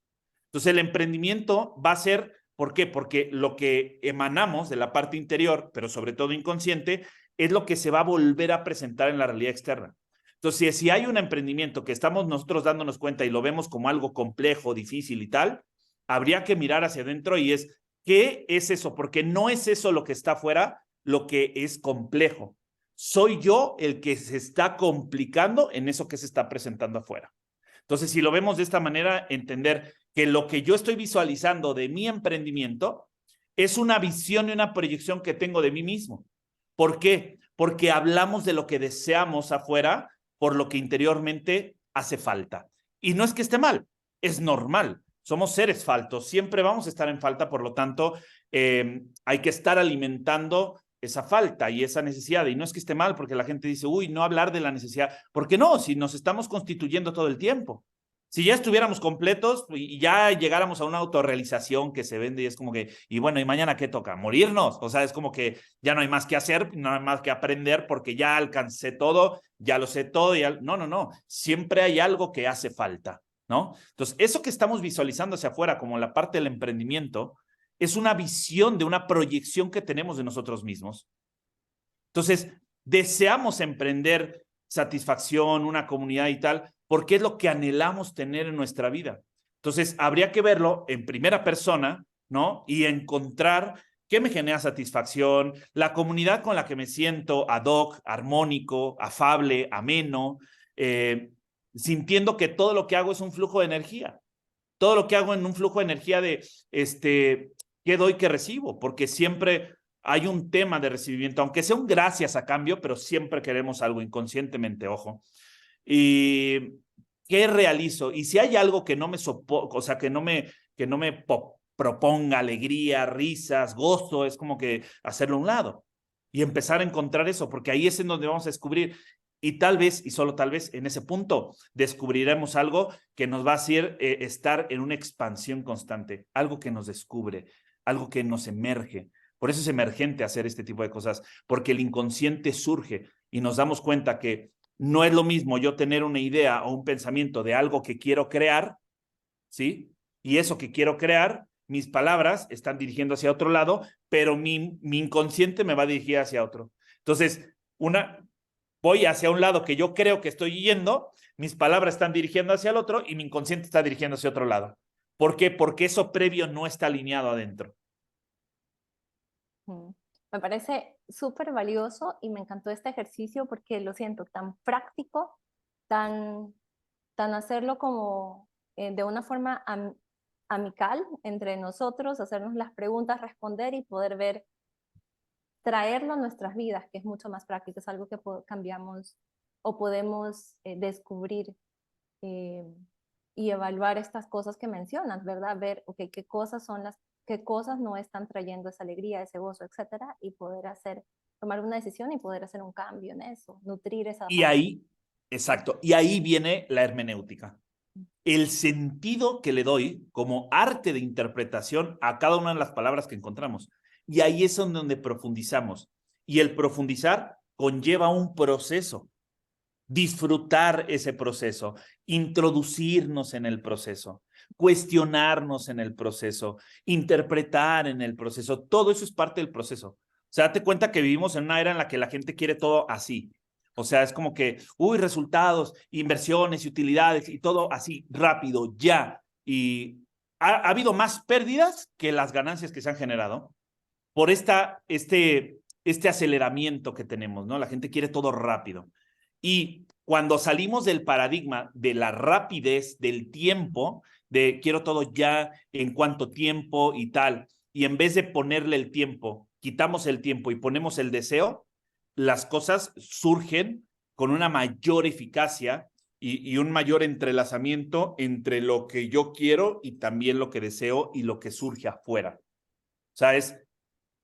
Entonces, el emprendimiento va a ser, ¿por qué? Porque lo que emanamos de la parte interior, pero sobre todo inconsciente, es lo que se va a volver a presentar en la realidad externa. Entonces, si hay un emprendimiento que estamos nosotros dándonos cuenta y lo vemos como algo complejo, difícil y tal, habría que mirar hacia adentro y es, ¿qué es eso? Porque no es eso lo que está afuera, lo que es complejo. Soy yo el que se está complicando en eso que se está presentando afuera. Entonces, si lo vemos de esta manera, entender que lo que yo estoy visualizando de mi emprendimiento es una visión y una proyección que tengo de mí mismo. ¿Por qué? Porque hablamos de lo que deseamos afuera por lo que interiormente hace falta. Y no es que esté mal, es normal. Somos seres faltos, siempre vamos a estar en falta, por lo tanto, hay que estar alimentando esa falta y esa necesidad. Y no es que esté mal, porque la gente dice, uy, no hablar de la necesidad. ¿Por qué no? Si nos estamos constituyendo todo el tiempo. Si ya estuviéramos completos y ya llegáramos a una autorrealización que se vende y es como que, y bueno, ¿y mañana qué toca? ¿Morirnos? O sea, es como que ya no hay más que hacer, no hay más que aprender porque ya alcancé todo, ya lo sé todo. No, no, no. Siempre hay algo que hace falta, ¿no? Entonces, eso que estamos visualizando hacia afuera como la parte del emprendimiento es una visión de una proyección que tenemos de nosotros mismos. Entonces, deseamos emprender satisfacción, una comunidad y tal, porque es lo que anhelamos tener en nuestra vida. Entonces, habría que verlo en primera persona, ¿no? Y encontrar qué me genera satisfacción, la comunidad con la que me siento ad hoc, armónico, afable, ameno, sintiendo que todo lo que hago es un flujo de energía. Todo lo que hago en un flujo de energía de, qué doy, qué recibo, porque siempre hay un tema de recibimiento, aunque sea un gracias a cambio, pero siempre queremos algo inconscientemente, ojo. Y qué realizo, y si hay algo que no me o sea, que no me proponga alegría, risas, gozo, es como que hacerlo a un lado y empezar a encontrar eso, porque ahí es en donde vamos a descubrir. Y tal vez, y solo tal vez, en ese punto descubriremos algo que nos va a hacer estar en una expansión constante, algo que nos descubre, algo que nos emerge. Por eso es emergente hacer este tipo de cosas, porque el inconsciente surge y nos damos cuenta que no es lo mismo yo tener una idea o un pensamiento de algo que quiero crear, ¿sí? Y eso que quiero crear, mis palabras están dirigiendo hacia otro lado, pero mi inconsciente me va a dirigir hacia otro. Entonces, voy hacia un lado que yo creo que estoy yendo, mis palabras están dirigiendo hacia el otro y mi inconsciente está dirigiendo hacia otro lado. ¿Por qué? Porque eso previo no está alineado adentro. Me parece súper valioso y me encantó este ejercicio porque lo siento tan práctico, tan hacerlo como de una forma amical entre nosotros, hacernos las preguntas, responder y poder ver, traerlo a nuestras vidas, que es mucho más práctico, es algo que cambiamos o podemos descubrir eh, y evaluar estas cosas que mencionas, ¿verdad? Ver, ok, qué cosas no están trayendo esa alegría, ese gozo, etcétera, y poder tomar una decisión y poder hacer un cambio en eso, nutrir esa Y parte. ahí, exacto, y ahí viene la hermenéutica. El sentido que le doy como arte de interpretación a cada una de las palabras que encontramos. Y ahí es donde profundizamos. Y el profundizar conlleva un proceso. Disfrutar ese proceso, introducirnos en el proceso, cuestionarnos en el proceso, interpretar en el proceso. Todo eso es parte del proceso. O sea, date cuenta que vivimos en una era en la que la gente quiere todo así. O sea, es como que, uy, resultados, inversiones y utilidades y todo así, rápido, ya. Y ha habido más pérdidas que las ganancias que se han generado por este aceleramiento que tenemos, ¿no? La gente quiere todo rápido. Y cuando salimos del paradigma de la rapidez, del tiempo, de quiero todo ya, en cuánto tiempo y tal, y en vez de ponerle el tiempo, quitamos el tiempo y ponemos el deseo, las cosas surgen con una mayor eficacia y un mayor entrelazamiento entre lo que yo quiero y también lo que deseo y lo que surge afuera. O sea,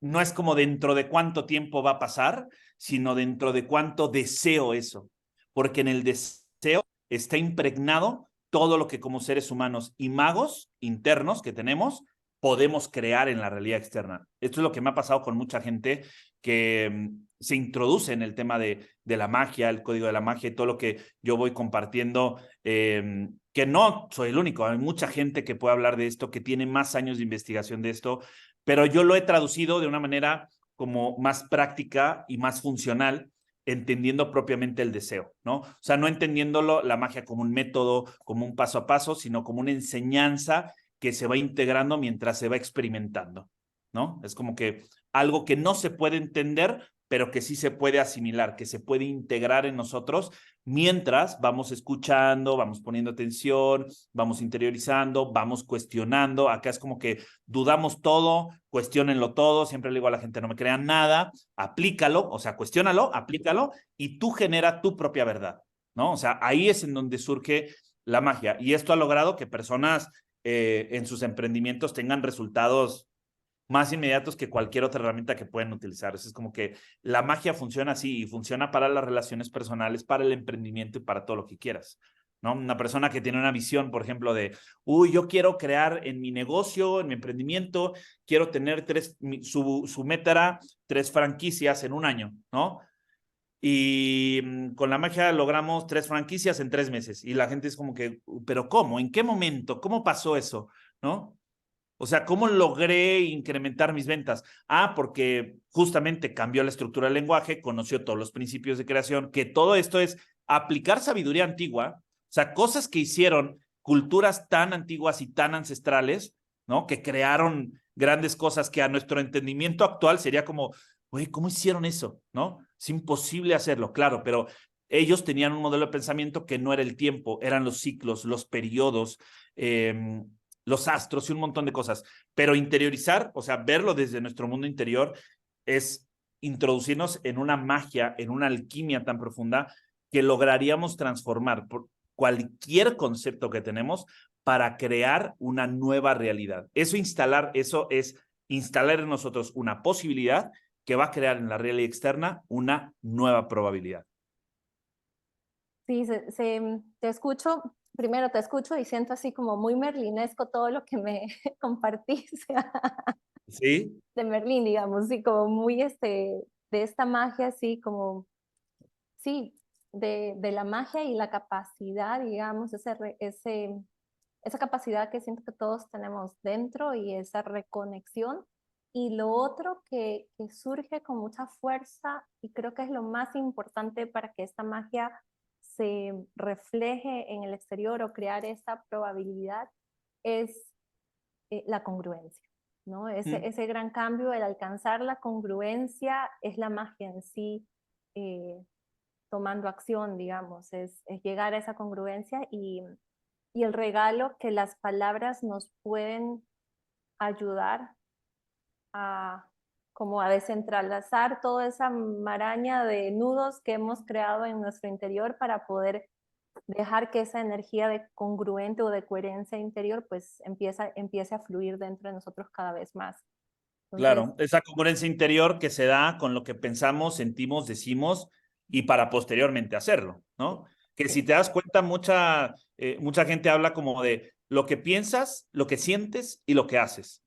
no es como dentro de cuánto tiempo va a pasar, sino dentro de cuánto deseo eso. Porque en el deseo está impregnado todo lo que como seres humanos y magos internos que tenemos podemos crear en la realidad externa. Esto es lo que me ha pasado con mucha gente que se introduce en el tema de la magia, el código de la magia y todo lo que yo voy compartiendo, que no soy el único, hay mucha gente que puede hablar de esto, que tiene más años de investigación de esto, pero yo lo he traducido de una manera como más práctica y más funcional, entendiendo propiamente el deseo, ¿no? O sea, no entendiéndolo la magia como un método, como un paso a paso, sino como una enseñanza que se va integrando mientras se va experimentando, ¿no? Es como que algo que no se puede entender, pero que sí se puede asimilar, que se puede integrar en nosotros mientras vamos escuchando, vamos poniendo atención, vamos interiorizando, vamos cuestionando. Acá es como que dudamos todo, cuestionenlo todo, siempre le digo a la gente, no me crean nada, aplícalo, o sea, cuestiónalo, aplícalo y tú genera tu propia verdad, ¿no? O sea, ahí es en donde surge la magia. Y esto ha logrado que personas en sus emprendimientos tengan resultados más inmediatos que cualquier otra herramienta que pueden utilizar. Eso es como que la magia funciona así y funciona para las relaciones personales, para el emprendimiento y para todo lo que quieras, ¿no? Una persona que tiene una visión, por ejemplo, de, yo quiero crear en mi negocio, en mi emprendimiento, quiero tener su meta era 3 franquicias en un año, ¿no? Y con la magia logramos 3 franquicias en 3 meses. Y la gente es como que, ¿pero cómo? ¿En qué momento? ¿Cómo pasó eso? ¿No? O sea, ¿cómo logré incrementar mis ventas? Porque justamente cambió la estructura del lenguaje, conoció todos los principios de creación, que todo esto es aplicar sabiduría antigua, o sea, cosas que hicieron culturas tan antiguas y tan ancestrales, ¿no? Que crearon grandes cosas que a nuestro entendimiento actual sería como, güey, ¿cómo hicieron eso? ¿No? Es imposible hacerlo, claro, pero ellos tenían un modelo de pensamiento que no era el tiempo, eran los ciclos, los periodos, los astros y un montón de cosas. Pero interiorizar, o sea, verlo desde nuestro mundo interior, es introducirnos en una magia, en una alquimia tan profunda que lograríamos transformar por cualquier concepto que tenemos para crear una nueva realidad. Eso es instalar en nosotros una posibilidad que va a crear en la realidad externa una nueva probabilidad. Sí, te escucho, primero te escucho y siento así como muy merlinesco todo lo que me compartís ¿Sí? de Merlín, digamos, sí, como muy de esta magia, así como, sí, de la magia y la capacidad, digamos, esa capacidad que siento que todos tenemos dentro y esa reconexión. Y lo otro que surge con mucha fuerza y creo que es lo más importante para que esta magia se refleje en el exterior o crear esa probabilidad es la congruencia, ¿no? Ese gran cambio, el alcanzar la congruencia es la magia en sí, tomando acción, digamos, es llegar a esa congruencia y el regalo que las palabras nos pueden ayudar a como a desentralazar toda esa maraña de nudos que hemos creado en nuestro interior para poder dejar que esa energía de congruente o de coherencia interior pues empiece a fluir dentro de nosotros cada vez más. Entonces, Claro, esa congruencia interior que se da con lo que pensamos, sentimos, decimos y para posteriormente hacerlo, ¿no? Que si sí, te das cuenta, mucha gente habla como de lo que piensas, lo que sientes y lo que haces,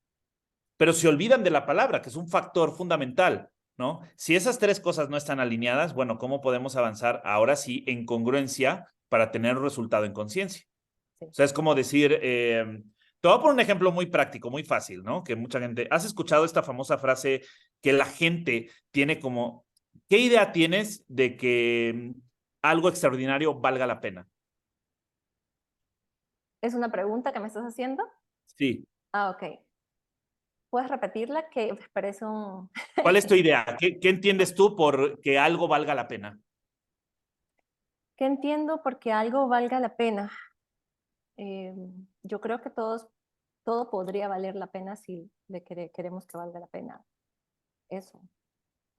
pero se olvidan de la palabra, que es un factor fundamental, ¿no? Si esas 3 cosas no están alineadas, bueno, ¿cómo podemos avanzar ahora sí en congruencia para tener un resultado en conciencia? sí. O sea, es como decir, te voy a poner un ejemplo muy práctico, muy fácil, ¿no? Que mucha gente, ¿has escuchado esta famosa frase que la gente tiene como, ¿qué idea tienes de que algo extraordinario valga la pena? ¿Es una pregunta que me estás haciendo? Sí. Ah, ok. ¿Puedes repetirla? Que me parece un... ¿Cuál es tu idea? ¿Qué entiendes tú por que algo valga la pena? ¿Qué entiendo porque algo valga la pena? Yo creo que todo podría valer la pena si queremos que valga la pena eso.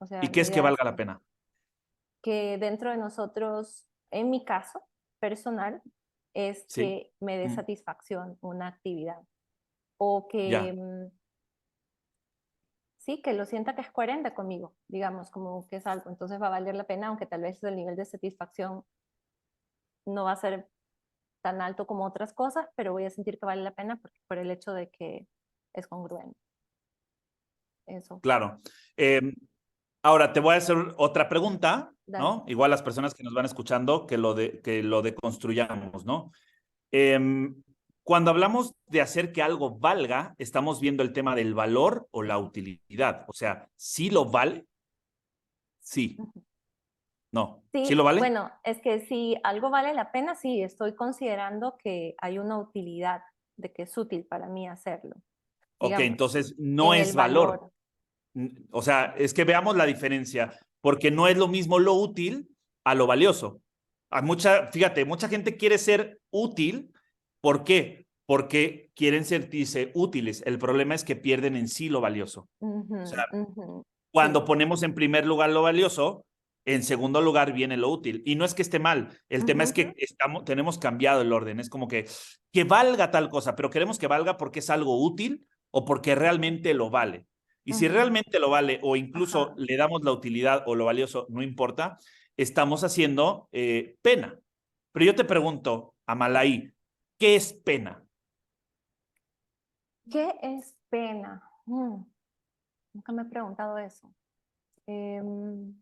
O sea, ¿Y qué mi es que idea es valga la pena? que dentro de nosotros, en mi caso personal, es Sí. que me dé satisfacción una actividad o que Ya. sí, que lo sienta que es coherente conmigo, digamos, como que es algo, entonces va a valer la pena, aunque tal vez el nivel de satisfacción no va a ser tan alto como otras cosas, pero voy a sentir que vale la pena por el hecho de que es congruente. Eso. Claro. Ahora te voy a hacer otra pregunta, Dale. ¿no? Igual las personas que nos van escuchando, que lo deconstruyamos, ¿no? Em, Cuando hablamos de hacer que algo valga, estamos viendo el tema del valor o la utilidad. O sea, ¿sí lo vale? Sí. Ujú. No. ¿Sí Sí, lo vale? bueno, es que si algo vale la pena, sí, estoy considerando que hay una utilidad, de que es útil para mí hacerlo. Ok, Digamos, entonces no en el es valor. valor. O sea, es que veamos la diferencia, porque no es lo mismo lo útil a lo valioso. Fíjate, mucha gente quiere ser útil. ¿Por qué? Porque quieren sentirse útiles. El problema es que pierden en sí lo valioso. O sea, Ujú, ujú. cuando Sí. ponemos en primer lugar lo valioso, en segundo lugar viene lo útil. Y no es que esté mal, el tema es Ujú, que tenemos cambiado el orden. Es como que valga tal cosa, pero queremos que valga porque es algo útil o porque realmente lo vale. Y si ujú. realmente lo vale o incluso Ajá. le damos la utilidad o lo valioso, no importa, estamos haciendo pena. Pero yo te pregunto, Amalai, ¿qué es pena? ¿Qué es pena? Nunca me he preguntado eso. Em,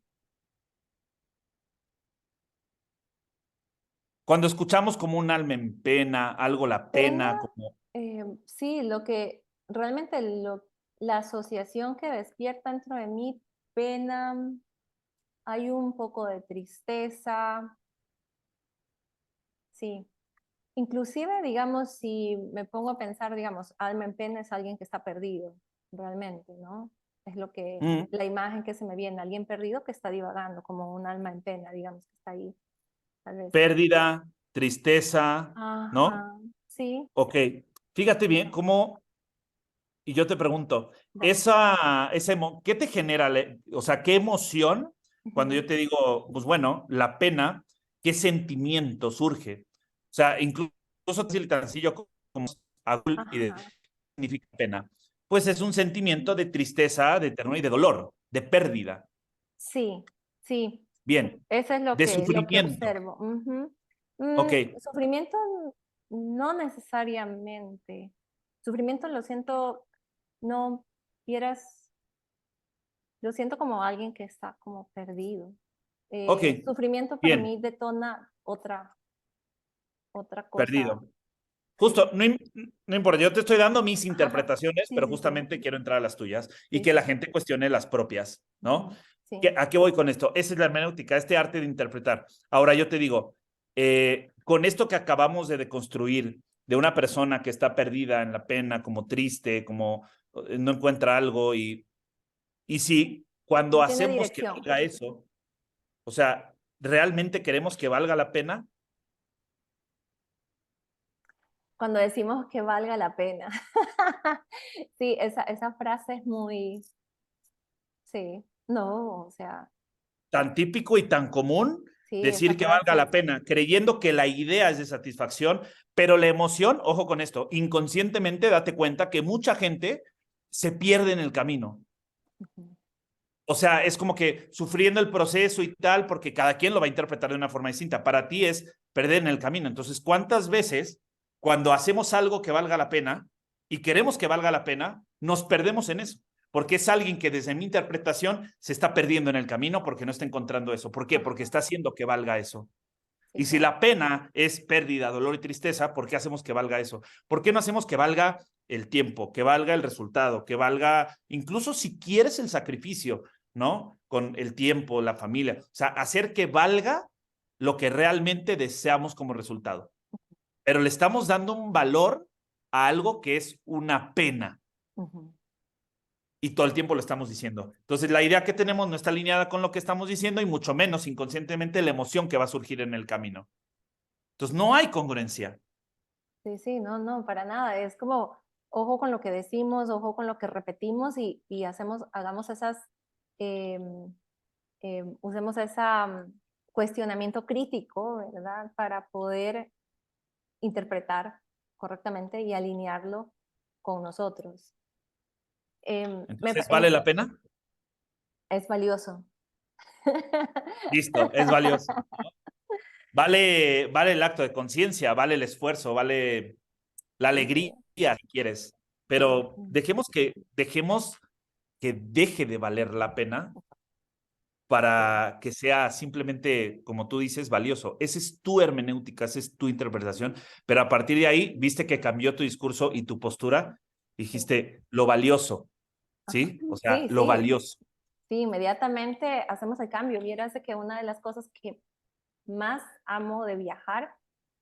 Cuando escuchamos como un alma en pena, algo la Pena, pena, como, sí, lo que realmente la asociación que despierta dentro de mí, pena, hay un poco de tristeza, sí. Inclusive, digamos, si me pongo a pensar, digamos, alma en pena es alguien que está perdido, realmente, ¿no? Es lo que, mm, la imagen que se me viene, alguien perdido que está divagando, como un alma en pena, digamos, que está ahí, tal vez. pérdida, tristeza, ¿no? Ajá, sí, Ok, fíjate bien cómo, y yo te pregunto, dale. ¿qué te genera, o sea, qué emoción cuando Ujú. yo te digo, pues bueno, la pena, qué sentimiento surge? O sea, incluso así tan sencillo como azul y Ajá, significa pena, pues es un sentimiento de tristeza, de ternura y de dolor, de pérdida. sí, sí, Bien, eso es de lo que sufrimiento. observo. Ujú. Ok, Sufrimiento no necesariamente. Sufrimiento lo siento, no quieras, lo siento como alguien que está como perdido. ok, Sufrimiento para bien, mí detona otra cosa. perdido. Sí, Justo, no importa, yo te estoy dando mis interpretaciones, sí, pero sí, sí, justamente quiero entrar a las tuyas y sí, que la sí. gente cuestione las propias, ¿no? Ujú, sí. ¿A qué voy con esto? Esa es la hermenéutica, este arte de interpretar. Ahora yo te digo, con esto que acabamos de deconstruir de una persona que está perdida en la pena, como triste, como no encuentra algo y si cuando No tiene hacemos que dirección. valga eso, o sea, ¿realmente queremos que valga la pena? Cuando decimos que valga la pena. Sí, esa frase es muy, sí, no, o sea, Tan típico y tan común sí, esa decir que valga frase la es, pena, creyendo que la idea es de satisfacción, pero la emoción, ojo con esto, inconscientemente date cuenta que mucha gente se pierde en el camino. ujú, O sea, es como que sufriendo el proceso y tal, porque cada quien lo va a interpretar de una forma distinta. Para ti es perder en el camino. Entonces, ¿cuántas veces cuando hacemos algo que valga la pena y queremos que valga la pena, nos perdemos en eso? Porque es alguien que desde mi interpretación se está perdiendo en el camino porque no está encontrando eso. ¿Por qué? Porque ajá, está haciendo que valga eso. sí, Y si claro. la pena es pérdida, dolor y tristeza, ¿por qué hacemos que valga eso? ¿Por qué no hacemos que valga el tiempo, que valga el resultado, que valga, incluso si quieres el sacrificio, ¿no? Con el tiempo, la familia. O sea, hacer que valga lo que realmente deseamos como resultado. Pero le estamos dando un valor a algo que es una pena Ujú. y todo el tiempo lo estamos diciendo. Entonces, la idea que tenemos no está alineada con lo que estamos diciendo y mucho menos inconscientemente la emoción que va a surgir en el camino. Entonces, no hay congruencia. Sí, sí, no, no, para nada. Es como, ojo con lo que decimos, ojo con lo que repetimos y hagamos esas, em, usemos ese cuestionamiento crítico, ¿verdad? Para poder interpretar correctamente y alinearlo con nosotros. Em, me pa- Entonces, ¿vale es, la pena? es valioso. Listo, es valioso. vale el acto de conciencia, vale el esfuerzo, vale la Sí, alegría, si quieres, sí, pero dejemos que deje de valer la pena para que sea simplemente, como tú dices, valioso. Esa es tu hermenéutica, esa es tu interpretación, pero a partir de ahí, viste que cambió tu discurso y tu postura, sí. dijiste lo valioso, Ajá, ¿sí? O sea, sí, lo sí, valioso. sí, inmediatamente hacemos el cambio. Vieras de que una de las cosas que más amo de viajar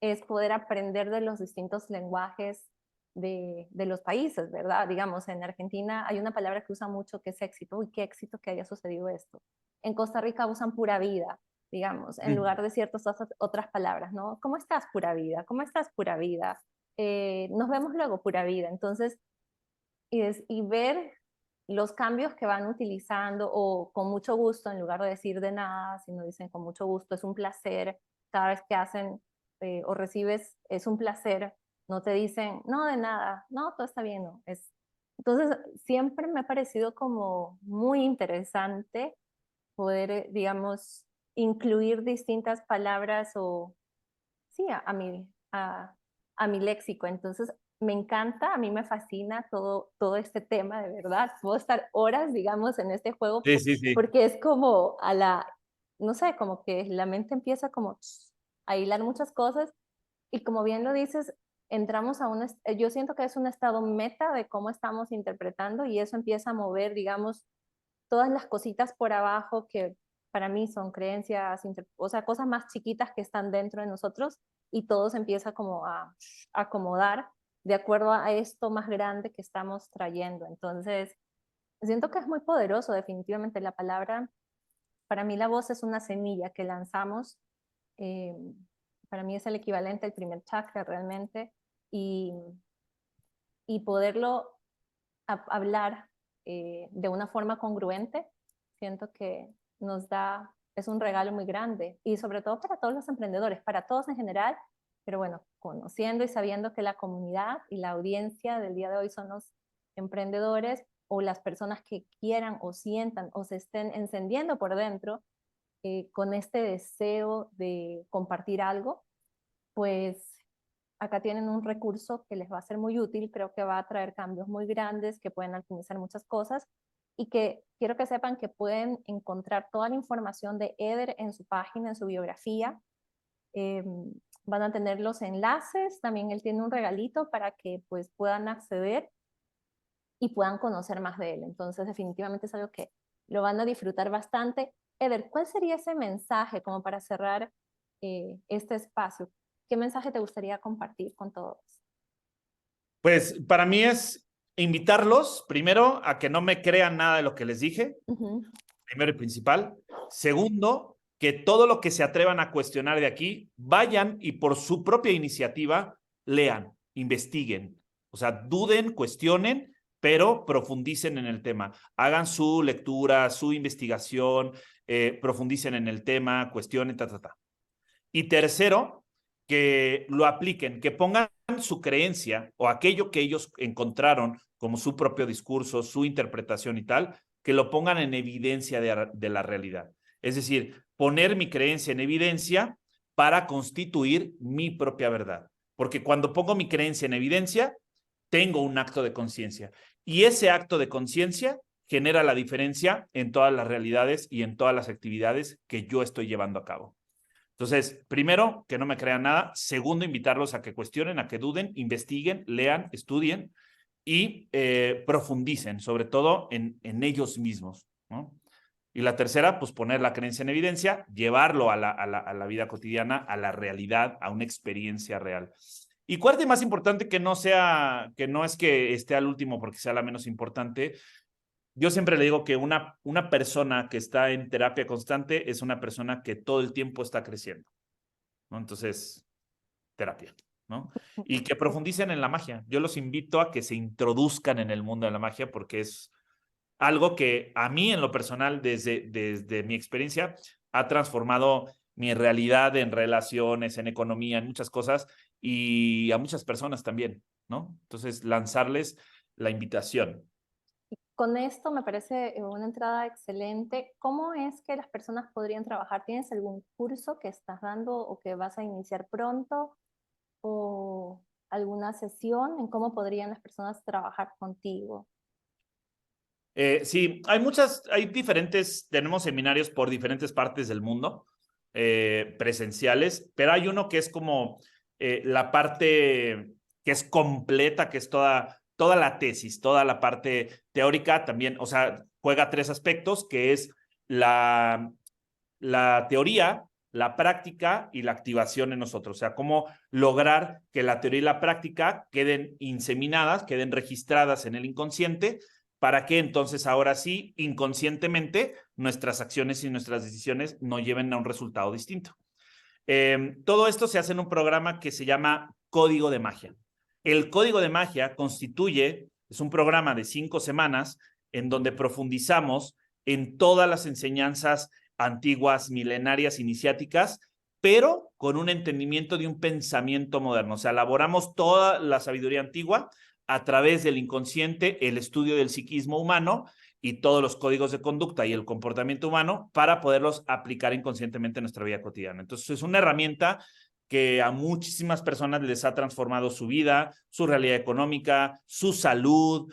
es poder aprender de los distintos lenguajes de los países, ¿verdad? Digamos, en Argentina hay una palabra que usan mucho que es éxito. Uy, qué éxito que haya sucedido esto. En Costa Rica usan pura vida, digamos, en Mm. lugar de ciertas otras palabras, ¿no? ¿Cómo estás, pura vida? ¿Cómo estás, pura vida? Nos vemos luego, pura vida. Entonces, y ver los cambios que van utilizando o con mucho gusto, en lugar de decir de nada, sino dicen con mucho gusto, es un placer, cada vez que hacen o recibes, es un placer, no te dicen, no, de nada, no, todo está bien, no. Entonces, siempre me ha parecido como muy interesante poder, digamos, incluir distintas palabras o, sí, a mi léxico. Entonces, me encanta, a mí me fascina todo este tema, de verdad. Puedo estar horas, digamos, en este juego Sí, sí, sí. porque es como no sé, como que la mente empieza como a hilar muchas cosas y como bien lo dices, entramos a yo siento que es un estado meta de cómo estamos interpretando y eso empieza a mover, digamos, todas las cositas por abajo que para mí son creencias, o sea, cosas más chiquitas que están dentro de nosotros y todo se empieza como a acomodar de acuerdo a esto más grande que estamos trayendo. Entonces, siento que es muy poderoso definitivamente la palabra. Para mí la voz es una semilla que lanzamos. eh, para mí es el equivalente al primer chakra realmente y, y poderlo hablar de una forma congruente, siento que es un regalo muy grande y sobre todo para todos los emprendedores, para todos en general, pero bueno, conociendo y sabiendo que la comunidad y la audiencia del día de hoy son los emprendedores o las personas que quieran o sientan o se estén encendiendo por dentro con este deseo de compartir algo, pues acá tienen un recurso que les va a ser muy útil, creo que va a traer cambios muy grandes, que pueden alquimizar muchas cosas y que quiero que sepan que pueden encontrar toda la información de Eder en su página, en su biografía. Eh, Van a tener los enlaces, también él tiene un regalito para que pues puedan acceder y puedan conocer más de él. Entonces definitivamente es algo que lo van a disfrutar bastante. Eder, ¿cuál sería ese mensaje como para cerrar este espacio? ¿Qué mensaje te gustaría compartir con todos? Pues para mí es invitarlos, primero, a que no me crean nada de lo que les dije, Ujú. primero y principal. Segundo, que todo lo que se atrevan a cuestionar de aquí, vayan y por su propia iniciativa lean, investiguen. O sea, duden, cuestionen, pero profundicen en el tema. Hagan su lectura, su investigación, profundicen en el tema, cuestionen, ta, ta, ta. Y tercero, que lo apliquen, que pongan su creencia o aquello que ellos encontraron como su propio discurso, su interpretación y tal, que lo pongan en evidencia de la realidad. Es decir, poner mi creencia en evidencia para constituir mi propia verdad. Porque cuando pongo mi creencia en evidencia, tengo un acto de conciencia. Y ese acto de conciencia genera la diferencia en todas las realidades y en todas las actividades que yo estoy llevando a cabo. Entonces, primero, que no me crean nada. Segundo, invitarlos a que cuestionen, a que duden, investiguen, lean, estudien y profundicen, sobre todo en ellos mismos, ¿no? Y la tercera, pues poner la creencia en evidencia, llevarlo a la vida cotidiana, a la realidad, a una experiencia real. Y cuarta y más importante, que no es que esté al último porque sea la menos importante, yo siempre le digo que una persona que está en terapia constante es una persona que todo el tiempo está creciendo, ¿no? Entonces, terapia, ¿no? Y que profundicen en la magia. Yo los invito a que se introduzcan en el mundo de la magia porque es algo que a mí en lo personal, desde mi experiencia, ha transformado mi realidad en relaciones, en economía, en muchas cosas y a muchas personas también, ¿no? Entonces, lanzarles la invitación. Con esto me parece una entrada excelente. ¿Cómo es que las personas podrían trabajar? ¿Tienes algún curso que estás dando o que vas a iniciar pronto? ¿O alguna sesión en cómo podrían las personas trabajar contigo? Sí, hay diferentes, tenemos seminarios por diferentes partes del mundo, presenciales, pero hay uno que es como la parte que es completa, que es toda la tesis, toda la parte teórica también, o sea, juega tres aspectos, que es la, la teoría, la práctica y la activación en nosotros. O sea, cómo lograr que la teoría y la práctica queden inseminadas, queden registradas en el inconsciente, para que entonces ahora sí, inconscientemente, nuestras acciones y nuestras decisiones nos lleven a un resultado distinto. Todo esto se hace en un programa que se llama Código de Magia. El Código de Magia es un programa de 5 semanas en donde profundizamos en todas las enseñanzas antiguas, milenarias, iniciáticas, pero con un entendimiento de un pensamiento moderno. O sea, elaboramos toda la sabiduría antigua a través del inconsciente, el estudio del psiquismo humano y todos los códigos de conducta y el comportamiento humano para poderlos aplicar inconscientemente en nuestra vida cotidiana. Entonces, es una herramienta que a muchísimas personas les ha transformado su vida, su realidad económica, su salud,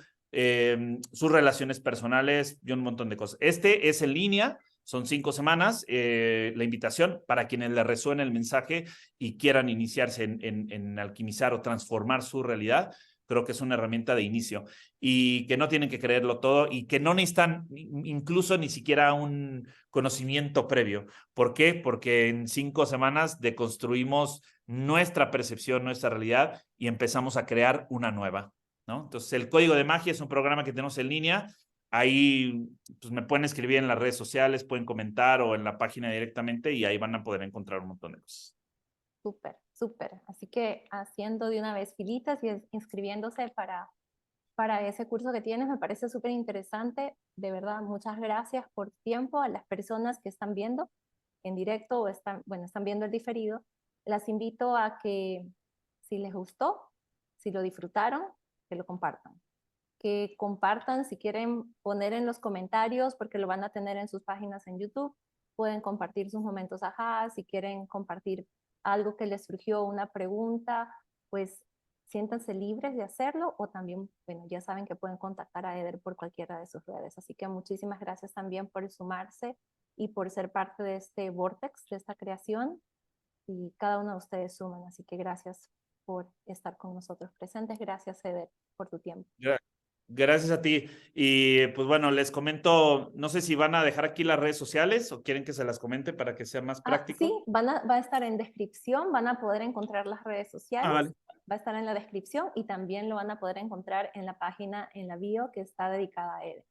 sus relaciones personales y un montón de cosas. Este es en línea, son 5 semanas. La invitación para quienes les resuene el mensaje y quieran iniciarse en alquimizar o transformar su realidad, creo que es una herramienta de inicio y que no tienen que creerlo todo y que no necesitan incluso ni siquiera un conocimiento previo. ¿Por qué? Porque en 5 semanas deconstruimos nuestra percepción, nuestra realidad y empezamos a crear una nueva, ¿no? Entonces, el Código de Magia es un programa que tenemos en línea. Ahí pues, me pueden escribir en las redes sociales, pueden comentar o en la página directamente y ahí van a poder encontrar un montón de cosas. Súper, súper. Así que haciendo de una vez filitas y inscribiéndose para ese curso que tienes, me parece súper interesante. De verdad, muchas gracias por tu tiempo. A las personas que están viendo en directo o están viendo el diferido, las invito a que si les gustó, si lo disfrutaron, que lo compartan. Que compartan si quieren poner en los comentarios, porque lo van a tener en sus páginas en YouTube. Pueden compartir sus momentos ajá, si quieren compartir algo que les surgió, una pregunta, pues siéntanse libres de hacerlo o también, bueno, ya saben que pueden contactar a Eder por cualquiera de sus redes. Así que muchísimas gracias también por sumarse y por ser parte de este vortex, de esta creación y cada uno de ustedes suman. Así que gracias por estar con nosotros presentes. Gracias, Eder, por tu tiempo. Gracias a ti. Y pues bueno, les comento, no sé si van a dejar aquí las redes sociales o quieren que se las comente para que sea más práctico. Sí, va a estar en descripción, van a poder encontrar las redes sociales, Vale. va a estar en la descripción y también lo van a poder encontrar en la página, en la bio que está dedicada a él,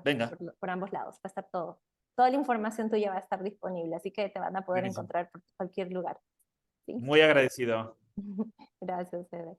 Venga. por ambos lados, va a estar todo. Toda la información tuya va a estar disponible, así que te van a poder Buenísimo. encontrar por cualquier lugar. ¿Sí? Muy agradecido. Gracias, Eder.